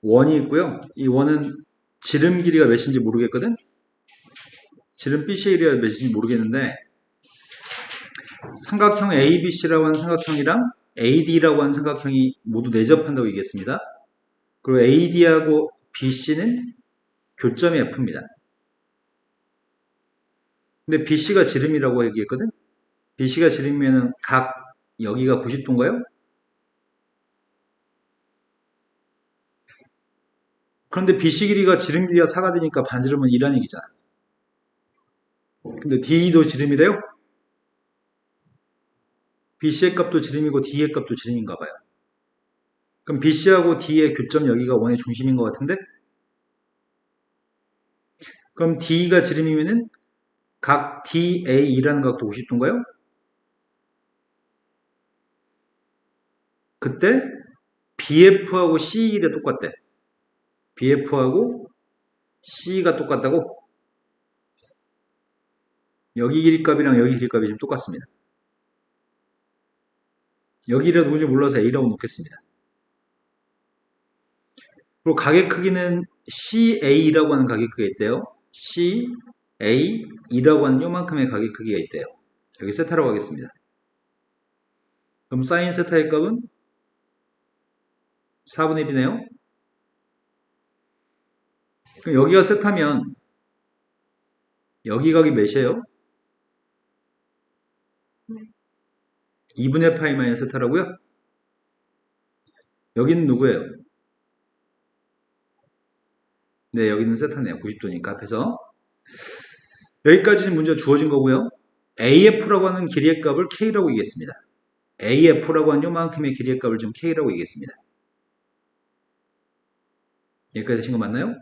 원이 있고요. 이 원은 지름 길이가 몇인지 모르겠거든. 지름 BC의 길이가 몇인지 모르겠는데 삼각형 ABC라고 하는 삼각형이랑 AD라고 하는 삼각형이 모두 내접한다고 얘기했습니다. 그리고 AD하고 BC는 교점이 F입니다. 근데 BC가 지름이라고 얘기했거든. BC가 지름이면 각 여기가 90도인가요? 그런데 BC 길이가 지름 길이가 4가 되니까 반지름은 2라는 얘기잖아. 근데 DE도 지름이래요? BC의 값도 지름이고 D의 값도 지름인가 봐요. 그럼 BC하고 D의 교점 여기가 원의 중심인 것 같은데? 그럼 D가 지름이면은 각 DA라는 각도 50도인가요? 그때 BF하고 CE가 똑같대. BF하고 CE가 똑같다고? 여기 길이값이랑 여기 길이값이 지금 똑같습니다. 여기가 누군지 몰라서 A라고 놓겠습니다. 그리고 가게 크기는 CA라고 하는 가게 크기가 있대요. CA이라고 하는 요만큼의 가게 크기가 있대요. 여기 세타라고 하겠습니다. 그럼 사인 세타의 값은 4분의 1이네요. 그럼 여기가 세타면 여기 각이 몇이에요? 2분의 파이 마이너스 세타라고요? 여기는 누구예요? 네, 여기는 세타네요. 90도니까 앞에서. 여기까지는 문제가 주어진 거고요. AF라고 하는 길이의 값을 K라고 얘기했습니다. AF라고 하는 요만큼의 길이의 값을 지금 K라고 얘기했습니다. 여기까지 되신 거 맞나요?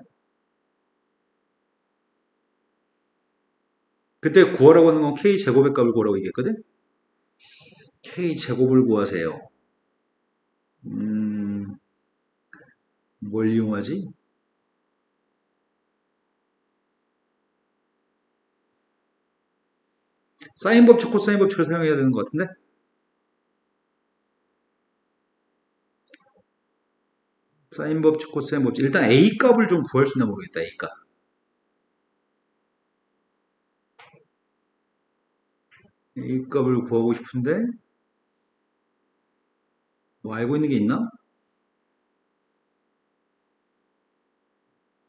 그때 구하라고 하는 건 K제곱의 값을 구하라고 얘기했거든? K제곱을 구하세요. 뭘 이용하지? 사인 법칙, 코사인 법칙을 사용해야 되는 것 같은데? 사인 법칙, 코사인 법칙. 일단 A 값을 좀 구할 수 있나 모르겠다, A 값. A 값을 구하고 싶은데, 뭐 알고 있는 게 있나?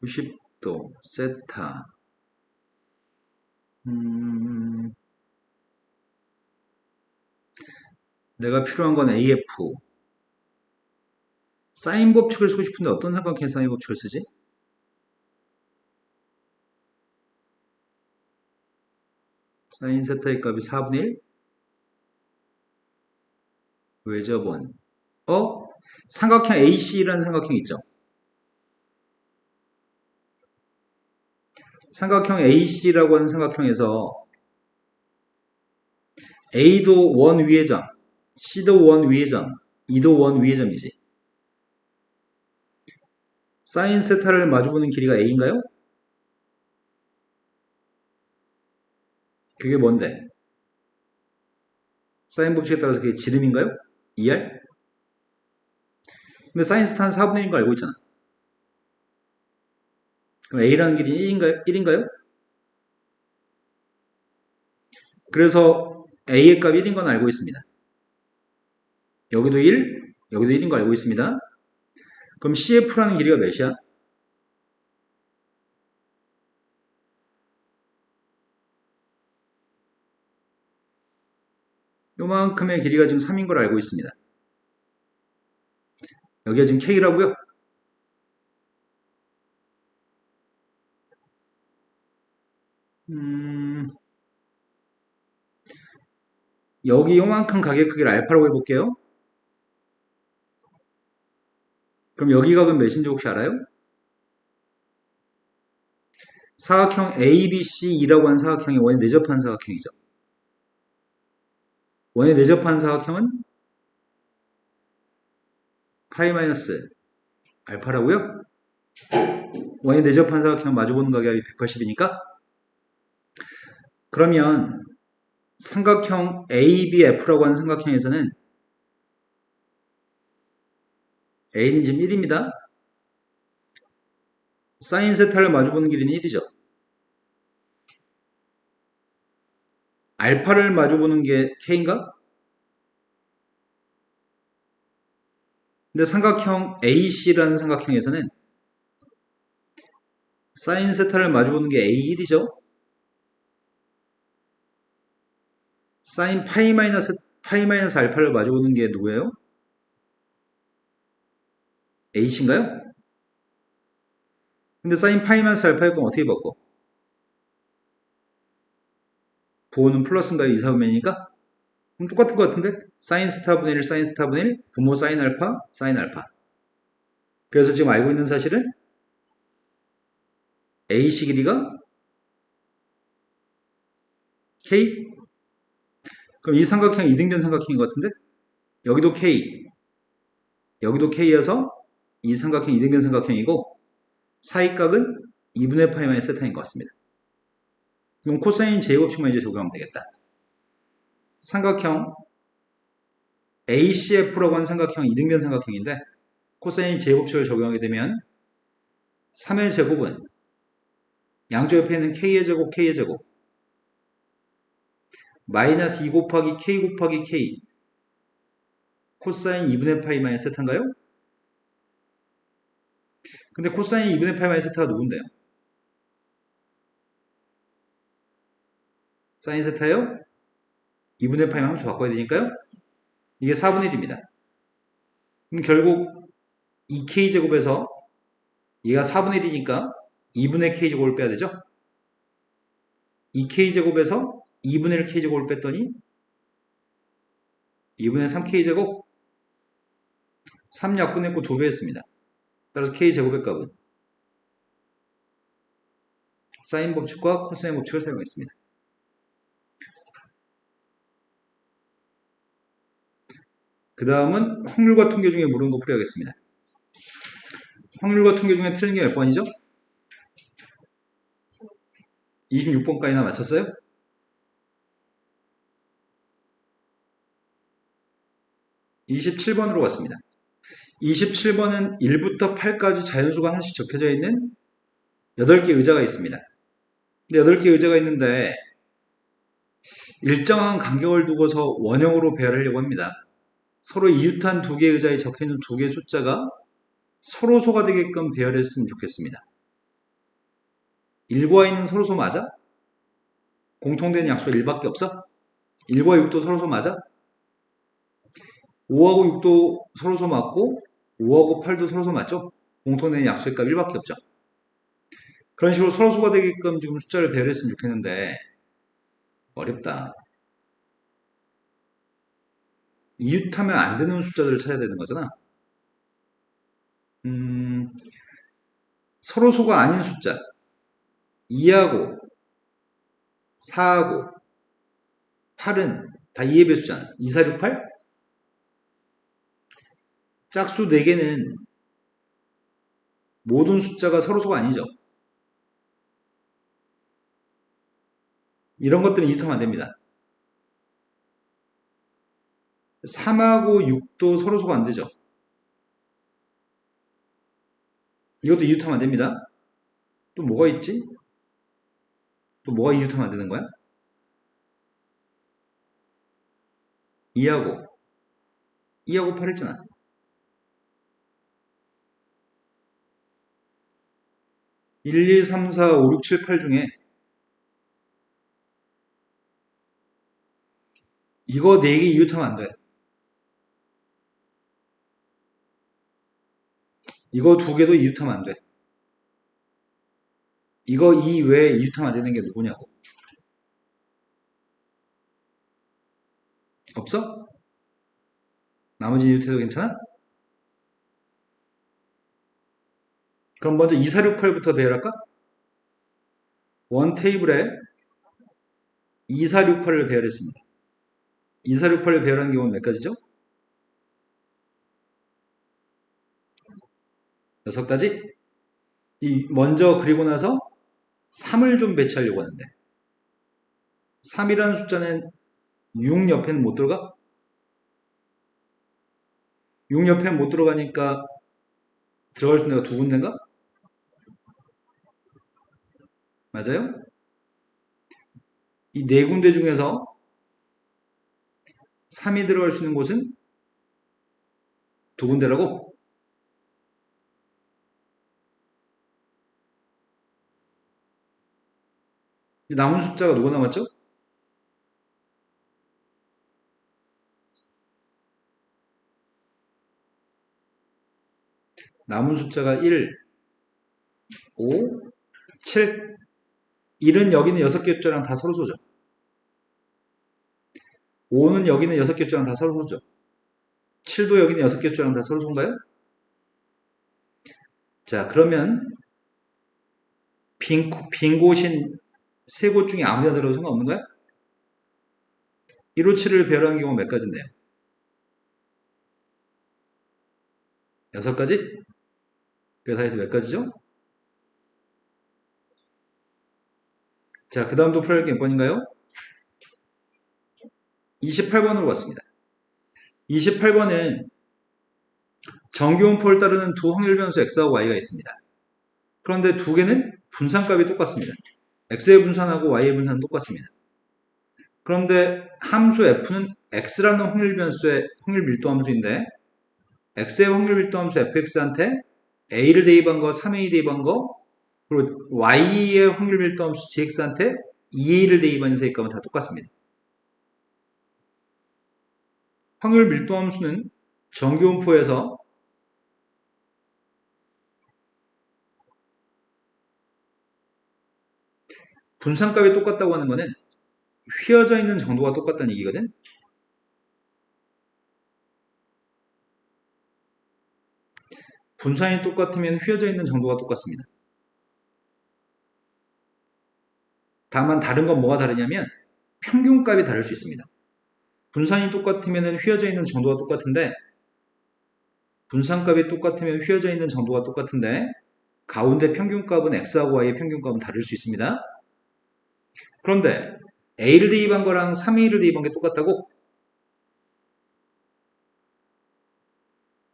90도, 세타. 내가 필요한 건 AF. 사인 법칙을 쓰고 싶은데 어떤 삼각형에 사인 법칙을 쓰지? 사인 세타의 값이 4분의 1? 외접원. 삼각형 AC라는 삼각형 있죠? 삼각형 AC라고 하는 삼각형에서 A도 원 위의 점, C도 원 위의 점, E도 원 위의 점이지. 사인 세타를 마주보는 길이가 A인가요? 그게 뭔데? 사인 법칙에 따라서 그게 지름인가요? 2R? 근데 사인 세타는 4분의 1인 거 알고 있잖아. 그럼 A라는 길이 1인가요? 1인가요? 그래서 A의 값 1인 건 알고 있습니다. 여기도 1, 여기도 1인 거 알고 있습니다. 그럼 CF라는 길이가 몇이야? 요만큼의 길이가 지금 3인 걸 알고 있습니다. 여기가 지금 K라고요? 여기 요만큼 가게 크기를 알파라고 해볼게요. 그럼 여기 각은 몇인지 혹시 알아요? 사각형 ABC라고 하는 사각형이 원에 내접한 사각형이죠. 원에 내접한 사각형은 파이 마이너스 알파라고요? 원에 내접한 사각형 마주보는 가격이 180이니까 그러면 삼각형 ABF라고 하는 삼각형에서는 A는 지금 1입니다. 사인 세타를 마주보는 길이는 1이죠. 알파를 마주보는 게 K인가? 근데 삼각형 AC라는 삼각형에서는 사인 세타를 마주보는 게 A1이죠. 사인 파이 마이너스 알파를 마주보는 게 누구예요? H인가요? 근데 사인 파이 마이너스 알파일 거면 어떻게 바꿔? 부호는 플러스인가요? 이사분면이니까? 그럼 똑같은 것 같은데? 사인 스타분의 1, 사인 스타분의 1, 부모 사인 알파, 사인 알파. 그래서 지금 알고 있는 사실은 AC 길이가 K? 그럼 이 삼각형이 이등변 삼각형인 것 같은데? 여기도 K, 여기도 K여서 이 삼각형 이등변 삼각형이고 사이각은 2분의 파이 마이너스 세타인 것 같습니다. 그럼 코사인 제곱식만 이제 적용하면 되겠다. 삼각형 ACF라고 하는 삼각형 이등변 삼각형인데 코사인 제곱식을 적용하게 되면 3의 제곱은 양쪽 옆에 있는 K의 제곱, K의 제곱 마이너스 2 곱하기 K 곱하기 K 코사인 2분의 파이 마이너스 세타인가요? 근데 코사인 2분의 파이 마이너스 세타가 누군데요? 사인 세타요? 2분의 파이 함수 바꿔야 되니까요. 이게 4분의 1입니다. 그럼 결국 2K제곱에서 얘가 4분의 1이니까 2분의 K제곱을 빼야 되죠? 2K제곱에서 2분의 1 K제곱을 뺐더니 2분의 3K제곱 3약분했고 2배 했습니다. 따라서 K제곱의 값은 사인 법칙과 코사인 법칙을 사용했습니다. 그 다음은 확률과 통계 중에 물은 거 풀이하겠습니다. 확률과 통계 중에 틀린 게 몇 번이죠? 26번까지나 맞췄어요? 27번으로 갔습니다. 27번은 1부터 8까지 자연수가 하나씩 적혀져 있는 8개 의자가 있습니다. 근데 8개 의자가 있는데 일정한 간격을 두고서 원형으로 배열하려고 합니다. 서로 이웃한 2개 의자에 적혀있는 2개 숫자가 서로소가 되게끔 배열했으면 좋겠습니다. 1과 2는 서로소 맞아? 공통된 약수가 1밖에 없어? 1과 6도 서로소 맞아? 5하고 6도 서로소 맞고 5하고 8도 서로소 맞죠? 공통된 약수의 값 1밖에 없죠. 그런 식으로 서로소가 되게끔 지금 숫자를 배열했으면 좋겠는데 어렵다. 이웃하면 안 되는 숫자들을 찾아야 되는 거잖아. 서로소가 아닌 숫자 2하고 4하고 8은 다 2의 배수잖아. 2, 4, 6, 8? 짝수 4개는 모든 숫자가 서로소가 아니죠. 이런 것들은 이웃하면 안 됩니다. 3하고 6도 서로소가 안 되죠. 이것도 이웃하면 안 됩니다. 또 뭐가 있지? 또 뭐가 이웃하면 안 되는 거야? 2하고 8 했잖아. 1, 2, 3, 4, 5, 6, 7, 8 중에 이거 4개 이웃하면 안 돼. 이거 2개도 이웃하면 안 돼. 이거 이외에 이웃하면 안 되는 게 누구냐고. 없어? 나머지 이웃해도 괜찮아? 그럼 먼저 2, 4, 6, 8부터 배열할까? 원 테이블에 2, 4, 6, 8을 배열했습니다. 2, 4, 6, 8을 배열한 경우는 몇 가지죠? 6가지? 먼저 그리고 나서 3을 좀 배치하려고 하는데 3이라는 숫자는 6 옆에는 못 들어가? 6 옆에 못 들어가니까 들어갈 수 있는 데가 2군데인가? 맞아요? 이 네 군데 중에서 3이 들어갈 수 있는 곳은 두 군데라고? 남은 숫자가 누가 남았죠? 남은 숫자가 1, 5, 7. 1은 여기 있는 6개 숫자랑 다 서로 쏘죠. 5는 여기 있는 6개 숫자랑 다 서로 쏘죠. 7도 여기 있는 6개 숫자랑 다 서로 쏜가요? 자, 그러면 빈 곳인 세 곳 중에 아무나 들어도 상관없는가요? 1, 5, 7을 배열하는 경우가 몇 가지인데요? 6가지? 그래서 다 해서 몇 가지죠? 자, 그 다음도 풀어야 할 게 몇 번인가요? 28번으로 왔습니다. 28번은 정규분포를 따르는 두 확률 변수 x하고 y가 있습니다. 그런데 두 개는 분산값이 똑같습니다. x의 분산하고 y의 분산은 똑같습니다. 그런데 함수 f는 x라는 확률 변수의 확률 밀도 함수인데 x의 확률 밀도 함수 fx한테 a를 대입한 거 3a 대입한 거 그리고 y의 확률 밀도 함수 gx한테 2a를 대입한 세입값은 다 똑같습니다. 확률 밀도 함수는 정규분포에서 분산값이 똑같다고 하는 거는 휘어져 있는 정도가 똑같다는 얘기거든. 분산이 똑같으면 휘어져 있는 정도가 똑같습니다. 다만 다른 건 뭐가 다르냐면 평균값이 다를 수 있습니다. 분산이 똑같으면 휘어져 있는 정도가 똑같은데 분산값이 똑같으면 휘어져 있는 정도가 똑같은데 가운데 평균값은 x하고 y의 평균값은 다를 수 있습니다. 그런데 a를 대입한 거랑 3a를 대입한 게 똑같다고?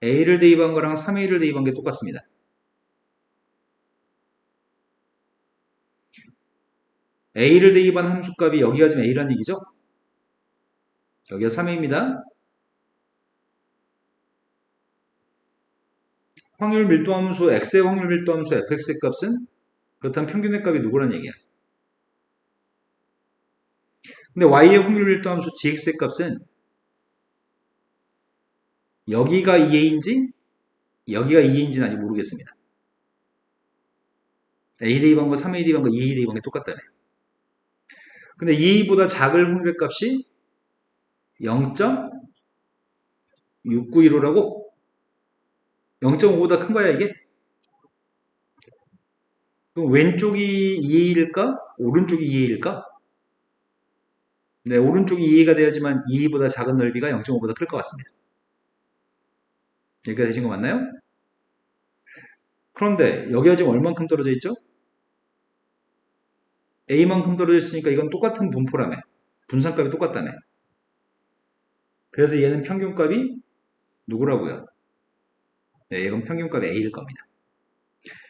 a를 대입한 거랑 3a를 대입한 게 똑같습니다. a를 대입한 함수값이 여기가 지금 a라는 얘기죠? 여기가 3a입니다. 확률 밀도 함수 x의 확률 밀도 함수 fx의 값은 그렇다면 평균의 값이 누구란 얘기야? 근데 y의 확률 밀도 함수 gx의 값은 여기가 2a인지 여기가 2a인지는 아직 모르겠습니다. a 대입한 거 3a 대입한 거 2a 대입한 게 똑같다며. 근데 2a보다 작을 확률의 값이 0.6915라고? 0.5보다 큰 거야 이게? 그럼 왼쪽이 2a일까? 오른쪽이 2a일까? 네, 오른쪽이 2a가 되어야지만 2a보다 작은 넓이가 0.5보다 클 것 같습니다. 여기가 되신 거 맞나요? 그런데 여기가 지금 얼만큼 떨어져 있죠? a만큼 떨어져 있으니까 이건 똑같은 분포라며. 분산값이 똑같다며. 그래서 얘는 평균값이 누구라고요? 네, 이건 평균값이 a일 겁니다.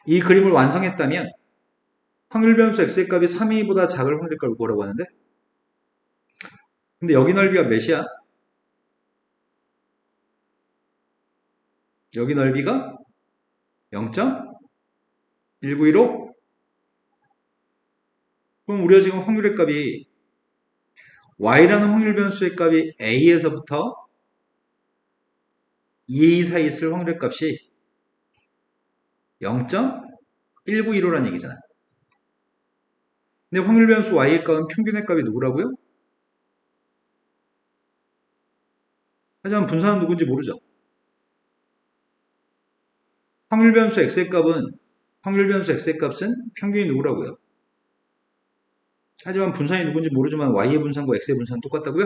이 그림을 완성했다면 확률 변수 x의 값이 3a보다 작을 확률 값을 구하라고 하는데 근데 여기 넓이가 몇이야? 여기 넓이가 0.1915? 그럼 우리가 지금 확률의 값이 y라는 확률 변수의 값이 a에서부터 2a 사이에 있을 확률의 값이 0.1915라는 얘기잖아. 근데 확률 변수 y의 값은 평균의 값이 누구라고요? 하지만 분산은 누군지 모르죠. 확률 변수 x의 값은 평균이 누구라고요? 하지만 분산이 누군지 모르지만 y의 분산과 x의 분산은 똑같다고요?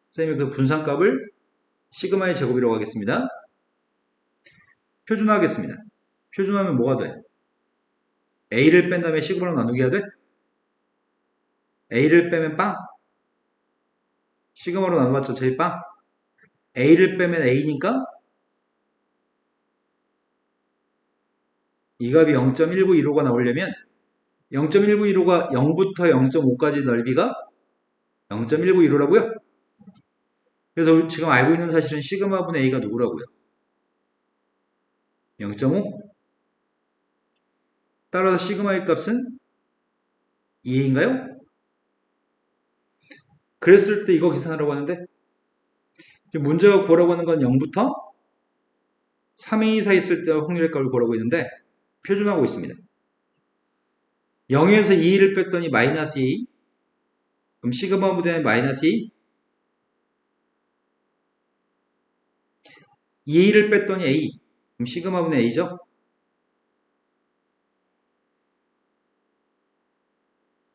선생님이 그 분산값을 시그마의 제곱이라고 하겠습니다. 표준화하겠습니다. 표준화하면 뭐가 돼? a를 뺀 다음에 시그마로 나누기 해야 돼? a를 빼면 빵? 시그마로 나눠봤자 제일 빵? a를 빼면 a니까 이 값이 0.1915가 나오려면 0.1915가 0부터 0.5까지 넓이가 0.1915라고요? 그래서 지금 알고 있는 사실은 시그마분의 A가 누구라고요? 0.5? 따라서 시그마의 값은 2A인가요? 그랬을 때 이거 계산하라고 하는데 문제가 구하라고 하는 건 0부터 3A 이상 있을 때 확률의 값을 구하라고 했는데 표준하고 있습니다. 0에서 2를 뺐더니 마이너스 2. 그럼 시그마 분의 마이너스 2. 2를 뺐더니 A. 그럼 시그마 분의 A죠?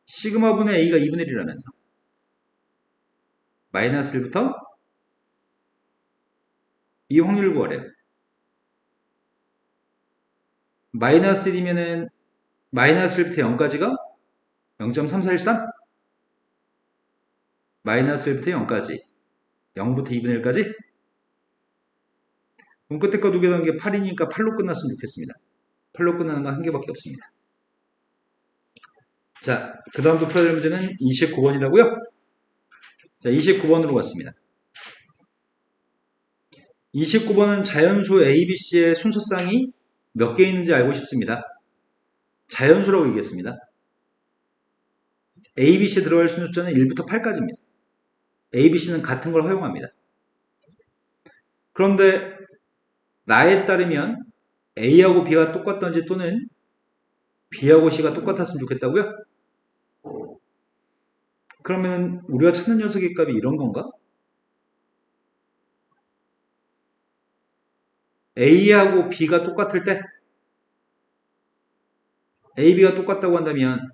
시그마 분의 A가 2분의 1이라면서 마이너스 1부터 이 확률을 구하래요. 마이너스 1이면은 마이너스 1부터 0까지가 0.3413? 마이너스 1부터 0까지 0부터 2분의 1까지? 그럼 끝에 거 두 개 더한 게 8이니까 8로 끝났으면 좋겠습니다. 8로 끝나는 건 한 개밖에 없습니다. 자, 그 다음도 풀어야 될 문제는 29번이라고요? 자, 29번으로 갔습니다. 29번은 자연수 ABC의 순서쌍이 몇 개 있는지 알고 싶습니다. 자연수라고 얘기했습니다. ABC에 들어갈 수 있는 숫자는 1부터 8까지입니다. ABC는 같은 걸 허용합니다. 그런데 나에 따르면 A하고 B가 똑같던지 또는 B하고 C가 똑같았으면 좋겠다고요? 그러면 우리가 찾는 녀석의 값이 이런 건가? A하고 B가 똑같을 때 A, B가 똑같다고 한다면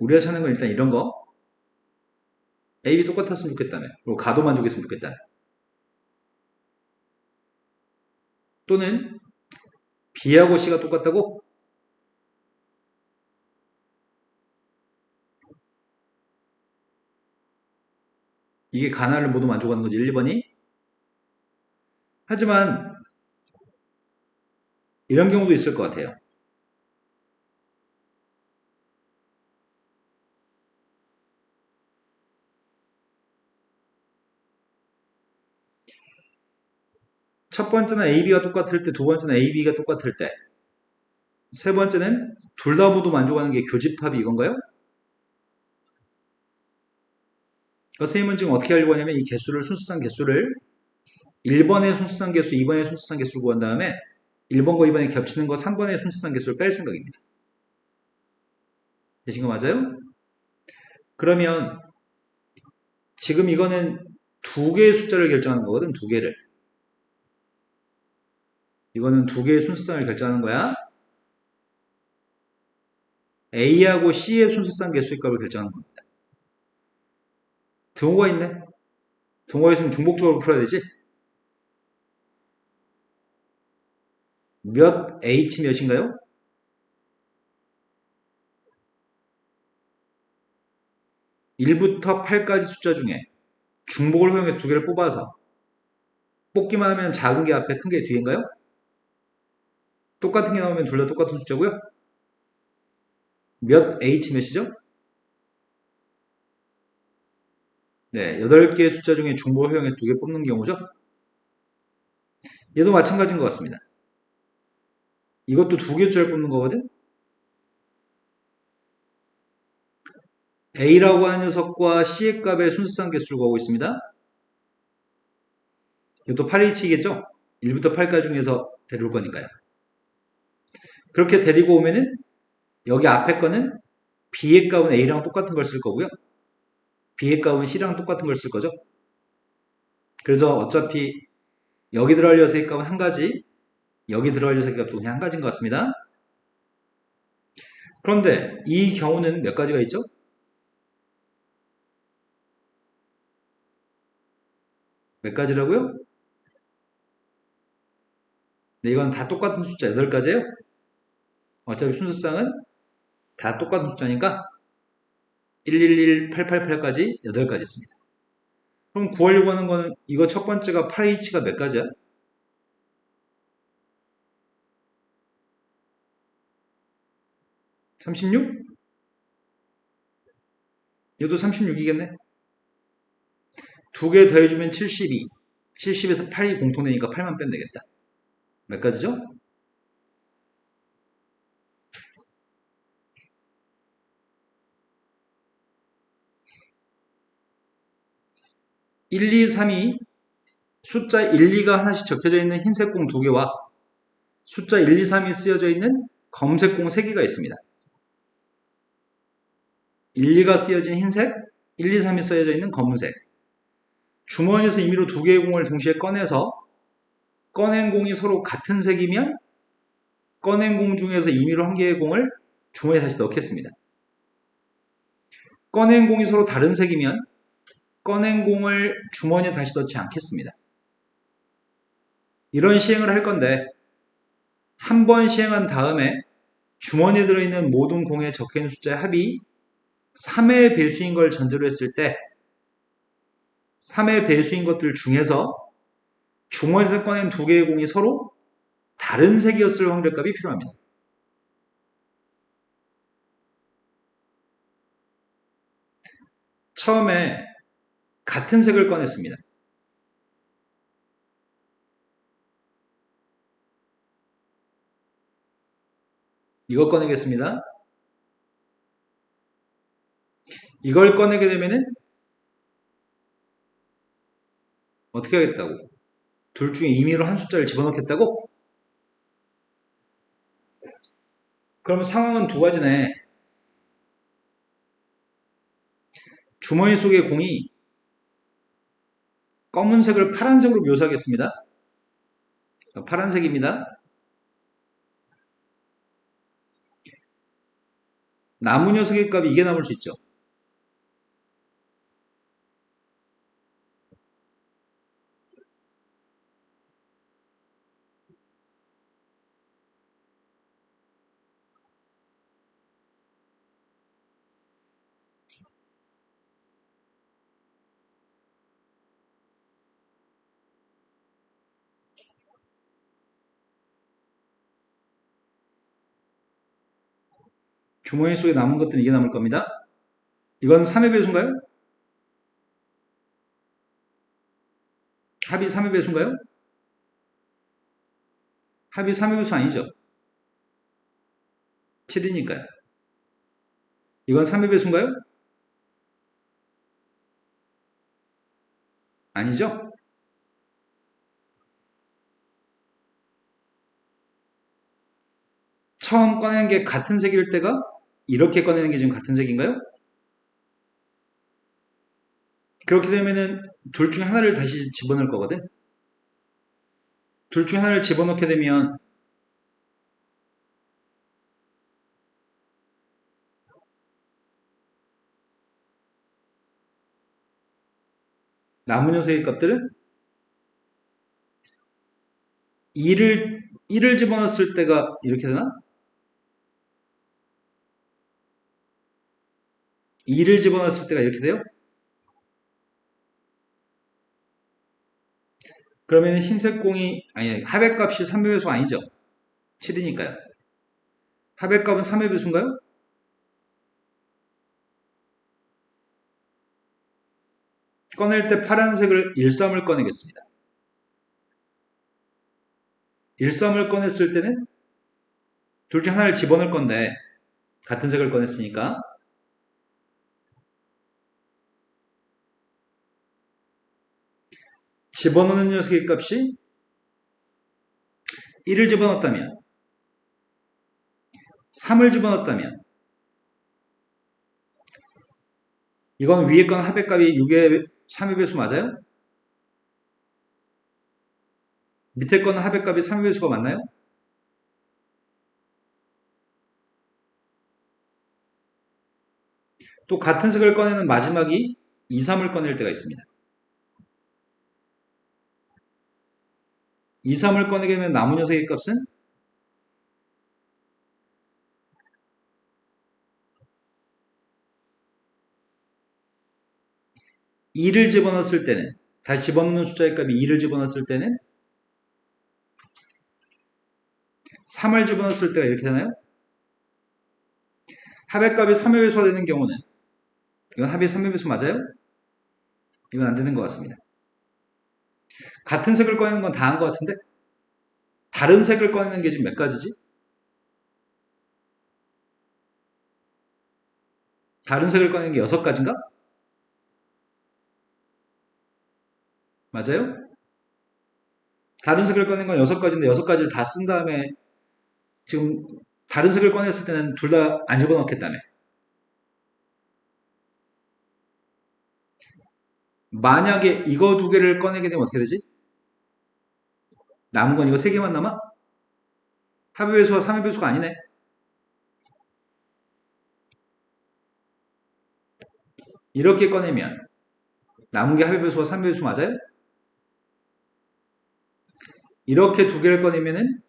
우리가 찾는 건 일단 이런 거 A, B 똑같았으면 좋겠다며 그리고 가도 만족했으면 좋겠다며 또는 B하고 C가 똑같다고? 이게 가나를 모두 만족하는 거지 1, 2번이? 하지만 이런 경우도 있을 것 같아요. 첫 번째는 AB가 똑같을 때, 두 번째는 AB가 똑같을 때, 세 번째는 둘 다 모두 만족하는 게 교집합이 이건가요? 선생님은 지금 어떻게 하려고 하냐면 이 개수를 순수상 개수를 1번의 순수상 개수, 2번의 순수상 개수를 구한 다음에 1번과 2번이 겹치는 거 3번의 순수상 개수를 뺄 생각입니다. 되신 거 맞아요? 그러면 지금 이거는 두 개의 숫자를 결정하는 거거든, 두 개를. 이거는 두 개의 순수상을 결정하는 거야. A하고 C의 순수상 개수의 값을 결정하는 겁니다. 등호가 있네. 등호가 있으면 중복적으로 풀어야 되지. 몇 H 몇인가요? 1부터 8까지 숫자 중에 중복을 허용해서 두 개를 뽑아서 뽑기만 하면 작은 게 앞에 큰 게 뒤인가요? 똑같은 게 나오면 둘 다 똑같은 숫자고요. 몇 H 몇이죠? 네, 8개의 숫자 중에 중복을 허용해서 두 개 뽑는 경우죠. 얘도 마찬가지인 것 같습니다. 이것도 두 개 숫자를 뽑는 거거든. A라고 하는 녀석과 C의 값의 순수상 개수를 구하고 있습니다. 이것도 8H겠죠? 1부터 8까지 중에서 데려올 거니까요. 그렇게 데리고 오면은 여기 앞에 거는 B의 값은 A랑 똑같은 걸 쓸 거고요. B의 값은 C랑 똑같은 걸 쓸 거죠. 그래서 어차피 여기 들어갈 녀석의 값은 한 가지, 여기 들어갈 녀석의 값도 그냥 한 가지인 것 같습니다. 그런데 이 경우는 몇 가지가 있죠? 몇 가지라고요? 네, 이건 다 똑같은 숫자 8가지예요. 어차피 순서상은 다 똑같은 숫자니까 111, 888까지 8가지 있습니다. 그럼 구하려고 하는 거는 이거 첫 번째가 8H가 몇 가지야? 36? 이것도 36이겠네. 두 개 더해주면 72. 70에서 8이 공통되니까 8만 빼면 되겠다. 몇 가지죠? 1, 2, 3이 숫자 1, 2가 하나씩 적혀져 있는 흰색 공 2개와 숫자 1, 2, 3이 쓰여져 있는 검색 공 3개가 있습니다. 1, 2가 쓰여진 흰색, 1, 2, 3이 쓰여져 있는 검은색. 주머니에서 임의로 2개의 공을 동시에 꺼내서 꺼낸 공이 서로 같은 색이면 꺼낸 공 중에서 임의로 한 개의 공을 주머니에 다시 넣겠습니다. 꺼낸 공이 서로 다른 색이면 꺼낸 공을 주머니에 다시 넣지 않겠습니다. 이런 시행을 할 건데 한 번 시행한 다음에 주머니에 들어있는 모든 공에 적혀있는 숫자의 합이 3의 배수인 걸 전제로 했을 때 3의 배수인 것들 중에서 주머니에서 꺼낸 2개의 공이 서로 다른 색이었을 확률값이 필요합니다. 처음에 같은 색을 꺼냈습니다. 이거 꺼내겠습니다. 이걸 꺼내게 되면은 어떻게 하겠다고? 둘 중에 임의로 한 숫자를 집어넣겠다고? 그러면 상황은 두 가지네. 주머니 속의 공이 검은색을 파란색으로 묘사하겠습니다. 파란색입니다. 남은 녀석의 값이 이게 남을 수 있죠. 주머니 속에 남은 것들은 이게 남을 겁니다. 이건 3의 배수인가요? 합이 3의 배수인가요? 합이 3의 배수 아니죠? 7이니까요. 이건 3의 배수인가요? 아니죠? 처음 꺼낸 게 같은 색일 때가 이렇게 꺼내는 게 지금 같은 색인가요? 그렇게 되면은 둘 중에 하나를 다시 집어넣을 거거든. 둘 중에 하나를 집어넣게 되면 남은 녀석의 값들은 1을 집어넣었을 때가 이렇게 되나? 2를 집어넣었을 때가 이렇게 돼요? 그러면 흰색 공이, 아니, 합의 값이 3의 배수 아니죠? 7이니까요. 합의 값은 3의 배수인가요? 꺼낼 때 파란색을 13을 꺼내겠습니다. 13을 꺼냈을 때는 둘 중 하나를 집어넣을 건데 같은 색을 꺼냈으니까 집어넣는 녀석의 값이 1을 집어넣었다면 3을 집어넣었다면 이건 위에 건 합의 값이 6의 3의 배수 맞아요? 밑에 거는 합의 값이 3의 배수가 맞나요? 또 같은 색을 꺼내는 마지막이 2, 3을 꺼낼 때가 있습니다. 2, 3을 꺼내게 되면 남은 녀석의 값은 2를 집어넣었을 때는 다시 집어넣는 숫자의 값이 2를 집어넣었을 때는 3을 집어넣었을 때가 이렇게 되나요? 합의값이 3의 배수가 되는 경우는 이건 합의 3의 배수 맞아요? 이건 안 되는 것 같습니다. 같은 색을 꺼내는 건 다 한 것 같은데 다른 색을 꺼내는 게 지금 몇 가지지? 다른 색을 꺼내는 게 6가지인가? 맞아요? 다른 색을 꺼낸 건 6가지인데 6가지를 다 쓴 다음에 지금 다른 색을 꺼냈을 때는 둘 다 안 집어넣겠다며. 만약에 이거 두 개를 꺼내게 되면 어떻게 되지? 남은 건 이거 3개만 남아? 합의 배수가 3의 배수가 아니네. 이렇게 꺼내면 남은 게 합의 배수가 3의 배수 맞아요? 이렇게 두 개를 꺼내면은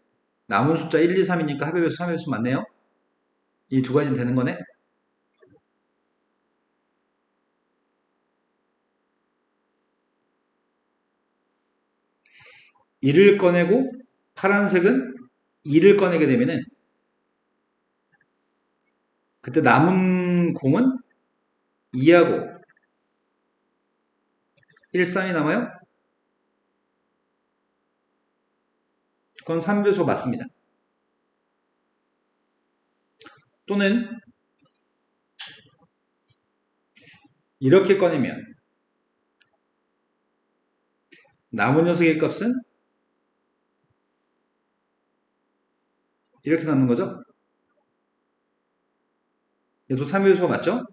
남은 숫자 1, 2, 3이니까 합의 배수 3의 배수 맞네요. 이 두 가지는 되는 거네. 이를 꺼내고 파란색은 2를 꺼내게 되면은 그때 남은 공은 2하고 1, 3이 남아요? 그건 3배수 맞습니다. 또는 이렇게 꺼내면 남은 녀석의 값은 이렇게 남는 거죠. 얘도 3배수가 맞죠?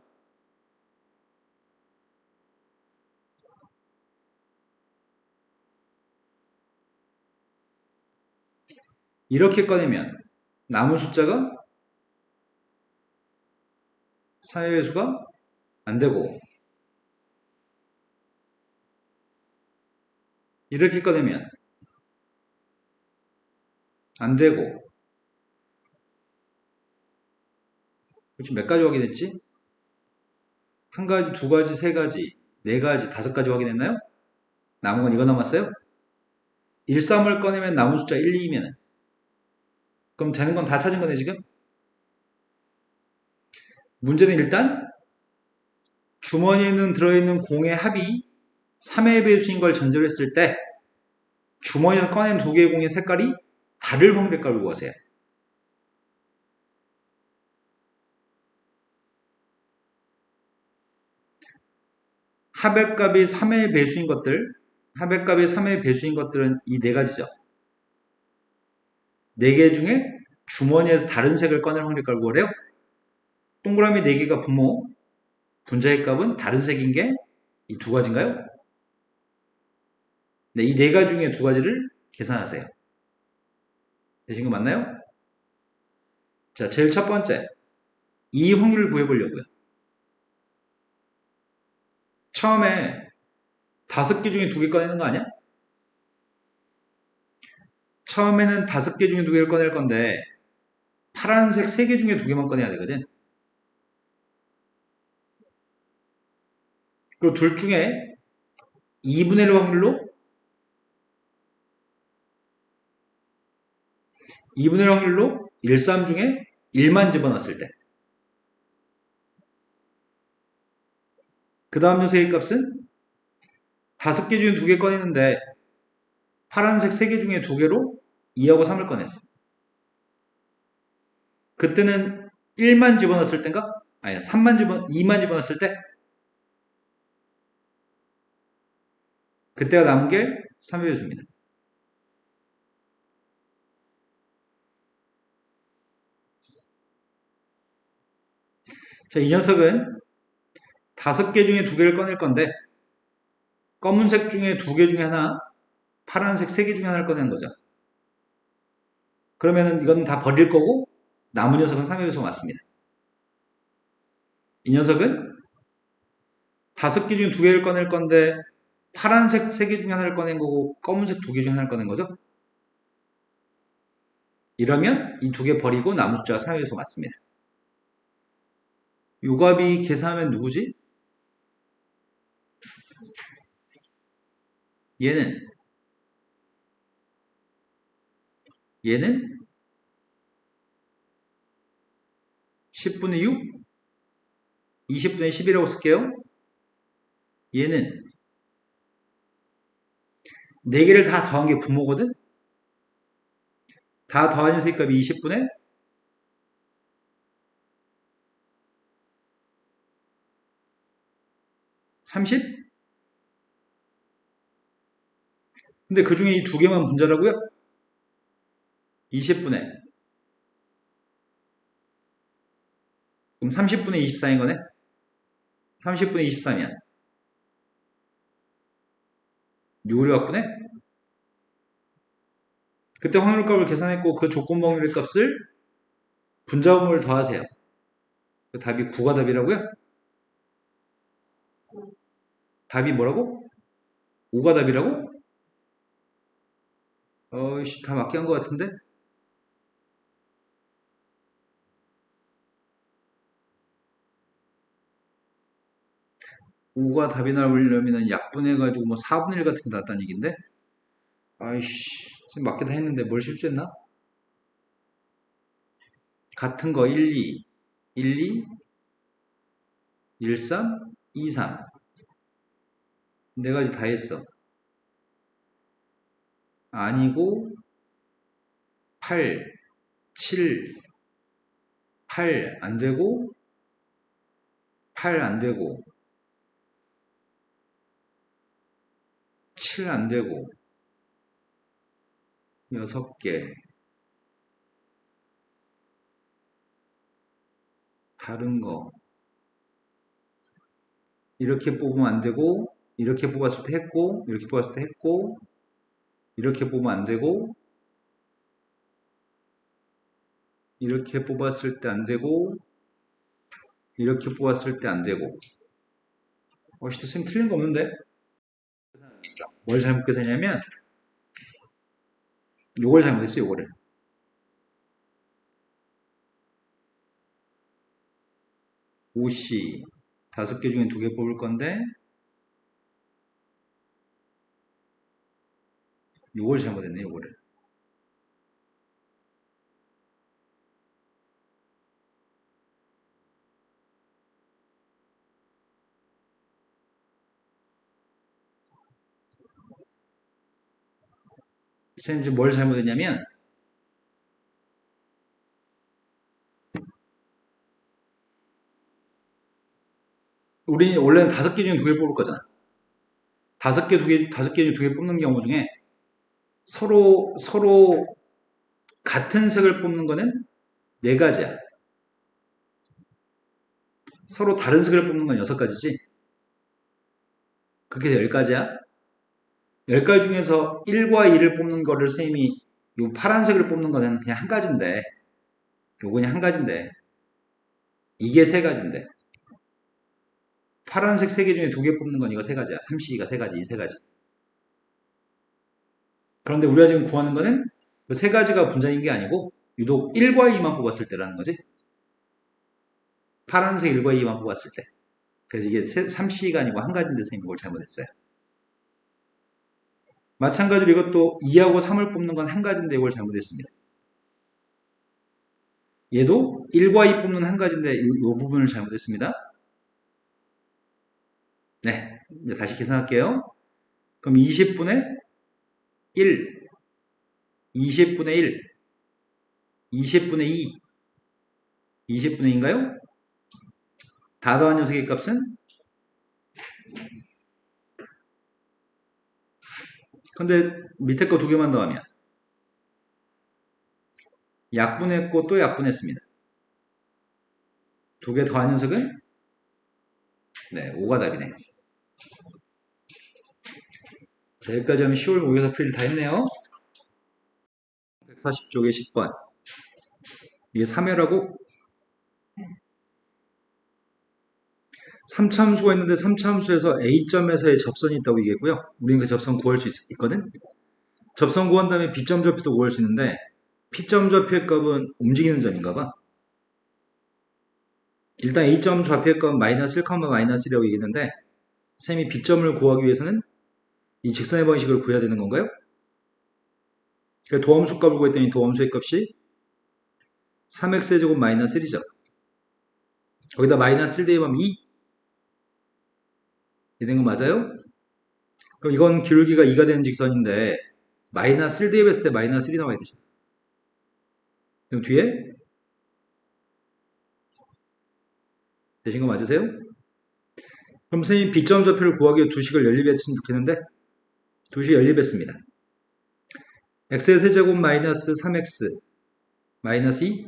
이렇게 꺼내면 남은 숫자가 3의 배수가 안 되고 이렇게 꺼내면 안 되고 지금 몇 가지 확인했지? 한 가지, 두 가지, 세 가지, 네 가지, 5가지 확인했나요? 남은 건 이거 남았어요? 1, 3을 꺼내면 남은 숫자 1, 2이면 그럼 되는 건 다 찾은 거네 지금? 문제는 일단 주머니에는 들어있는 공의 합이 3의 배수인 걸 전제로 했을 때 주머니에서 꺼낸 두 개의 공의 색깔이 다를 확률의 값을 구하세요. 합의값이 3의 배수인 것들, 합의값이 3의 배수인 것들은 이 네 가지죠. 네 개 중에 주머니에서 다른 색을 꺼낼 확률의 값을 구하래요. 동그라미 4개가 분모, 분자의 값은 다른 색인 게 이 두 가지인가요? 네, 이 네 가지 중에 두 가지를 계산하세요. 되신 거 맞나요? 자, 제일 첫 번째. 이 확률을 구해보려고요. 처음에 5개 중에 2개 꺼내는 거 아니야? 처음에는 5개 중에 2개를 꺼낼 건데 파란색 3개 중에 2개만 꺼내야 되거든. 그리고 둘 중에 2분의 1 확률로 2분의 1 확률로 1, 3 중에 1만 집어넣었을 때 그 다음 녀석의 값은 5개 중에 2개 꺼내는데 파란색 3개 중에 2개로 2하고 3을 꺼냈어. 그때는 1만 집어넣었을 때인가? 아니 2만 집어넣었을 때 그때가 남은 게 3의 배수입니다. 자, 이 녀석은 5개 중에 2개를 꺼낼 건데 검은색 중에 2개 중에 하나, 파란색 3개 중에 하나를 꺼내는 거죠. 그러면은 이건 다 버릴 거고 남은 녀석은 3의 배수가 맞습니다. 이 녀석은 5개 중에 2개를 꺼낼 건데 파란색 3개 중에 하나를 꺼낸 거고 검은색 2개 중에 하나를 꺼낸 거죠. 이러면 이 2개 버리고 남은 숫자가 3의 배수가 맞습니다. 요 값이 계산하면 누구지? 얘는 10분의 6? 20분의 10이라고 쓸게요. 얘는 4개를 다 더한 게 분모거든? 다 더한 녀석의 값이 20분의 30? 근데 그 중에 이 두 개만 분자라고요? 20분의 그럼 30분의 24인 거네? 30분의 24면 6을 바꾸네? 그때 확률값을 계산했고 그 조건 범위의 값을 분자분모를 더하세요. 그 답이 9가 답이라고요? 답이 뭐라고? 5가 답이라고? 어이씨, 다 맞게 한 것 같은데? 5가 답이 나오려면 약분해가지고 뭐 4분의 1 같은 게 나왔다는 얘기인데? 아이씨, 지금 맞게 다 했는데 뭘 실수했나? 같은 거 1, 2, 1, 2, 1, 3, 2, 3. 네 가지 다 했어. 아니고, 8, 7, 8 안 되고, 8 안 되고, 7 안 되고, 6개. 다른 거. 이렇게 뽑으면 안 되고, 이렇게 뽑았을 때 했고, 이렇게 뽑았을 때 했고, 이렇게 뽑으면 안 되고, 이렇게 뽑았을 때 안 되고, 이렇게 뽑았을 때 안 되고. 진짜 쌤 틀린 거 없는데? 있어. 뭘 잘못 계산했냐면, 요걸 잘못했어, 요거를. 옷이 5개 중에 2개 뽑을 건데, 요걸 잘못했네, 요거를. 쌤 이제 뭘 잘못했냐면, 우리 원래는 5개 중에 2개 뽑을 거잖아. 5개 중에 2개 뽑는 경우 중에 서로 같은 색을 뽑는 거는 4가지야. 서로 다른 색을 뽑는 건 6가지지. 그렇게 해서 10가지야. 10가지 중에서 1과 2를 뽑는 거를 쌤이 요 파란색을 뽑는 거는 그냥 한 가지인데, 요거 그냥 한 가지인데, 이게 3가지인데, 파란색 3개 중에 2개 뽑는 건 이거 3가지야. 3C가 3가지, 이 3가지. 그런데 우리가 지금 구하는 거는 그 3가지가 분자인 게 아니고, 유독 1과 2만 뽑았을 때라는 거지. 파란색 1과 2만 뽑았을 때. 그래서 이게 3C가 아니고 한 가지인데 쌤이 이걸 잘못했어요. 마찬가지로 이것도 2하고 3을 뽑는 건 한 가지인데 이걸 잘못했습니다. 얘도 1과 2 뽑는 한 가지인데 이 부분을 잘못했습니다. 네, 이제 다시 계산할게요. 그럼 20분의 1, 20분의 1, 20분의 2, 20분의 2인가요? 다 더한 녀석의 값은? 근데 밑에 거 2개만 더하면 약분했고 또 약분했습니다. 2개 더한 녀석은? 네, 5가 답이네요. 자, 여기까지 하면 10월 모의고사 풀이를 다 했네요. 140쪽에 10번. 이게 3회라고 3차함수가 있는데 3차함수에서 A점에서의 접선이 있다고 얘기했고요. 우리는 그 접선 구할 수 있거든. 접선 구한 다음에 B점 좌표도 구할 수 있는데 P점 좌표의 값은 움직이는 점인가 봐. 일단 A점 좌표의 값은 마이너스 1, 마이너스 1이라고 얘기했는데 쌤이 B점을 구하기 위해서는 이 직선의 방식을 구해야 되는 건가요? 그러니까 도함수 값을 구했더니 도함수의 값이 3x제곱 마이너스 1이죠. 거기다 마이너스 1 대입하면 2. 이된 거 맞아요? 그럼 이건 기울기가 2가 되는 직선인데 마이너스 1 대입했을 때 마이너스 1이 나와야 되잖아. 그럼 뒤에 되신 거 맞으세요? 그럼 선생님 B점 좌표를 구하기 위해 두식을 연립했으면 좋겠는데 두식 연립했습니다. x의 세제곱 마이너스 3x 마이너스 2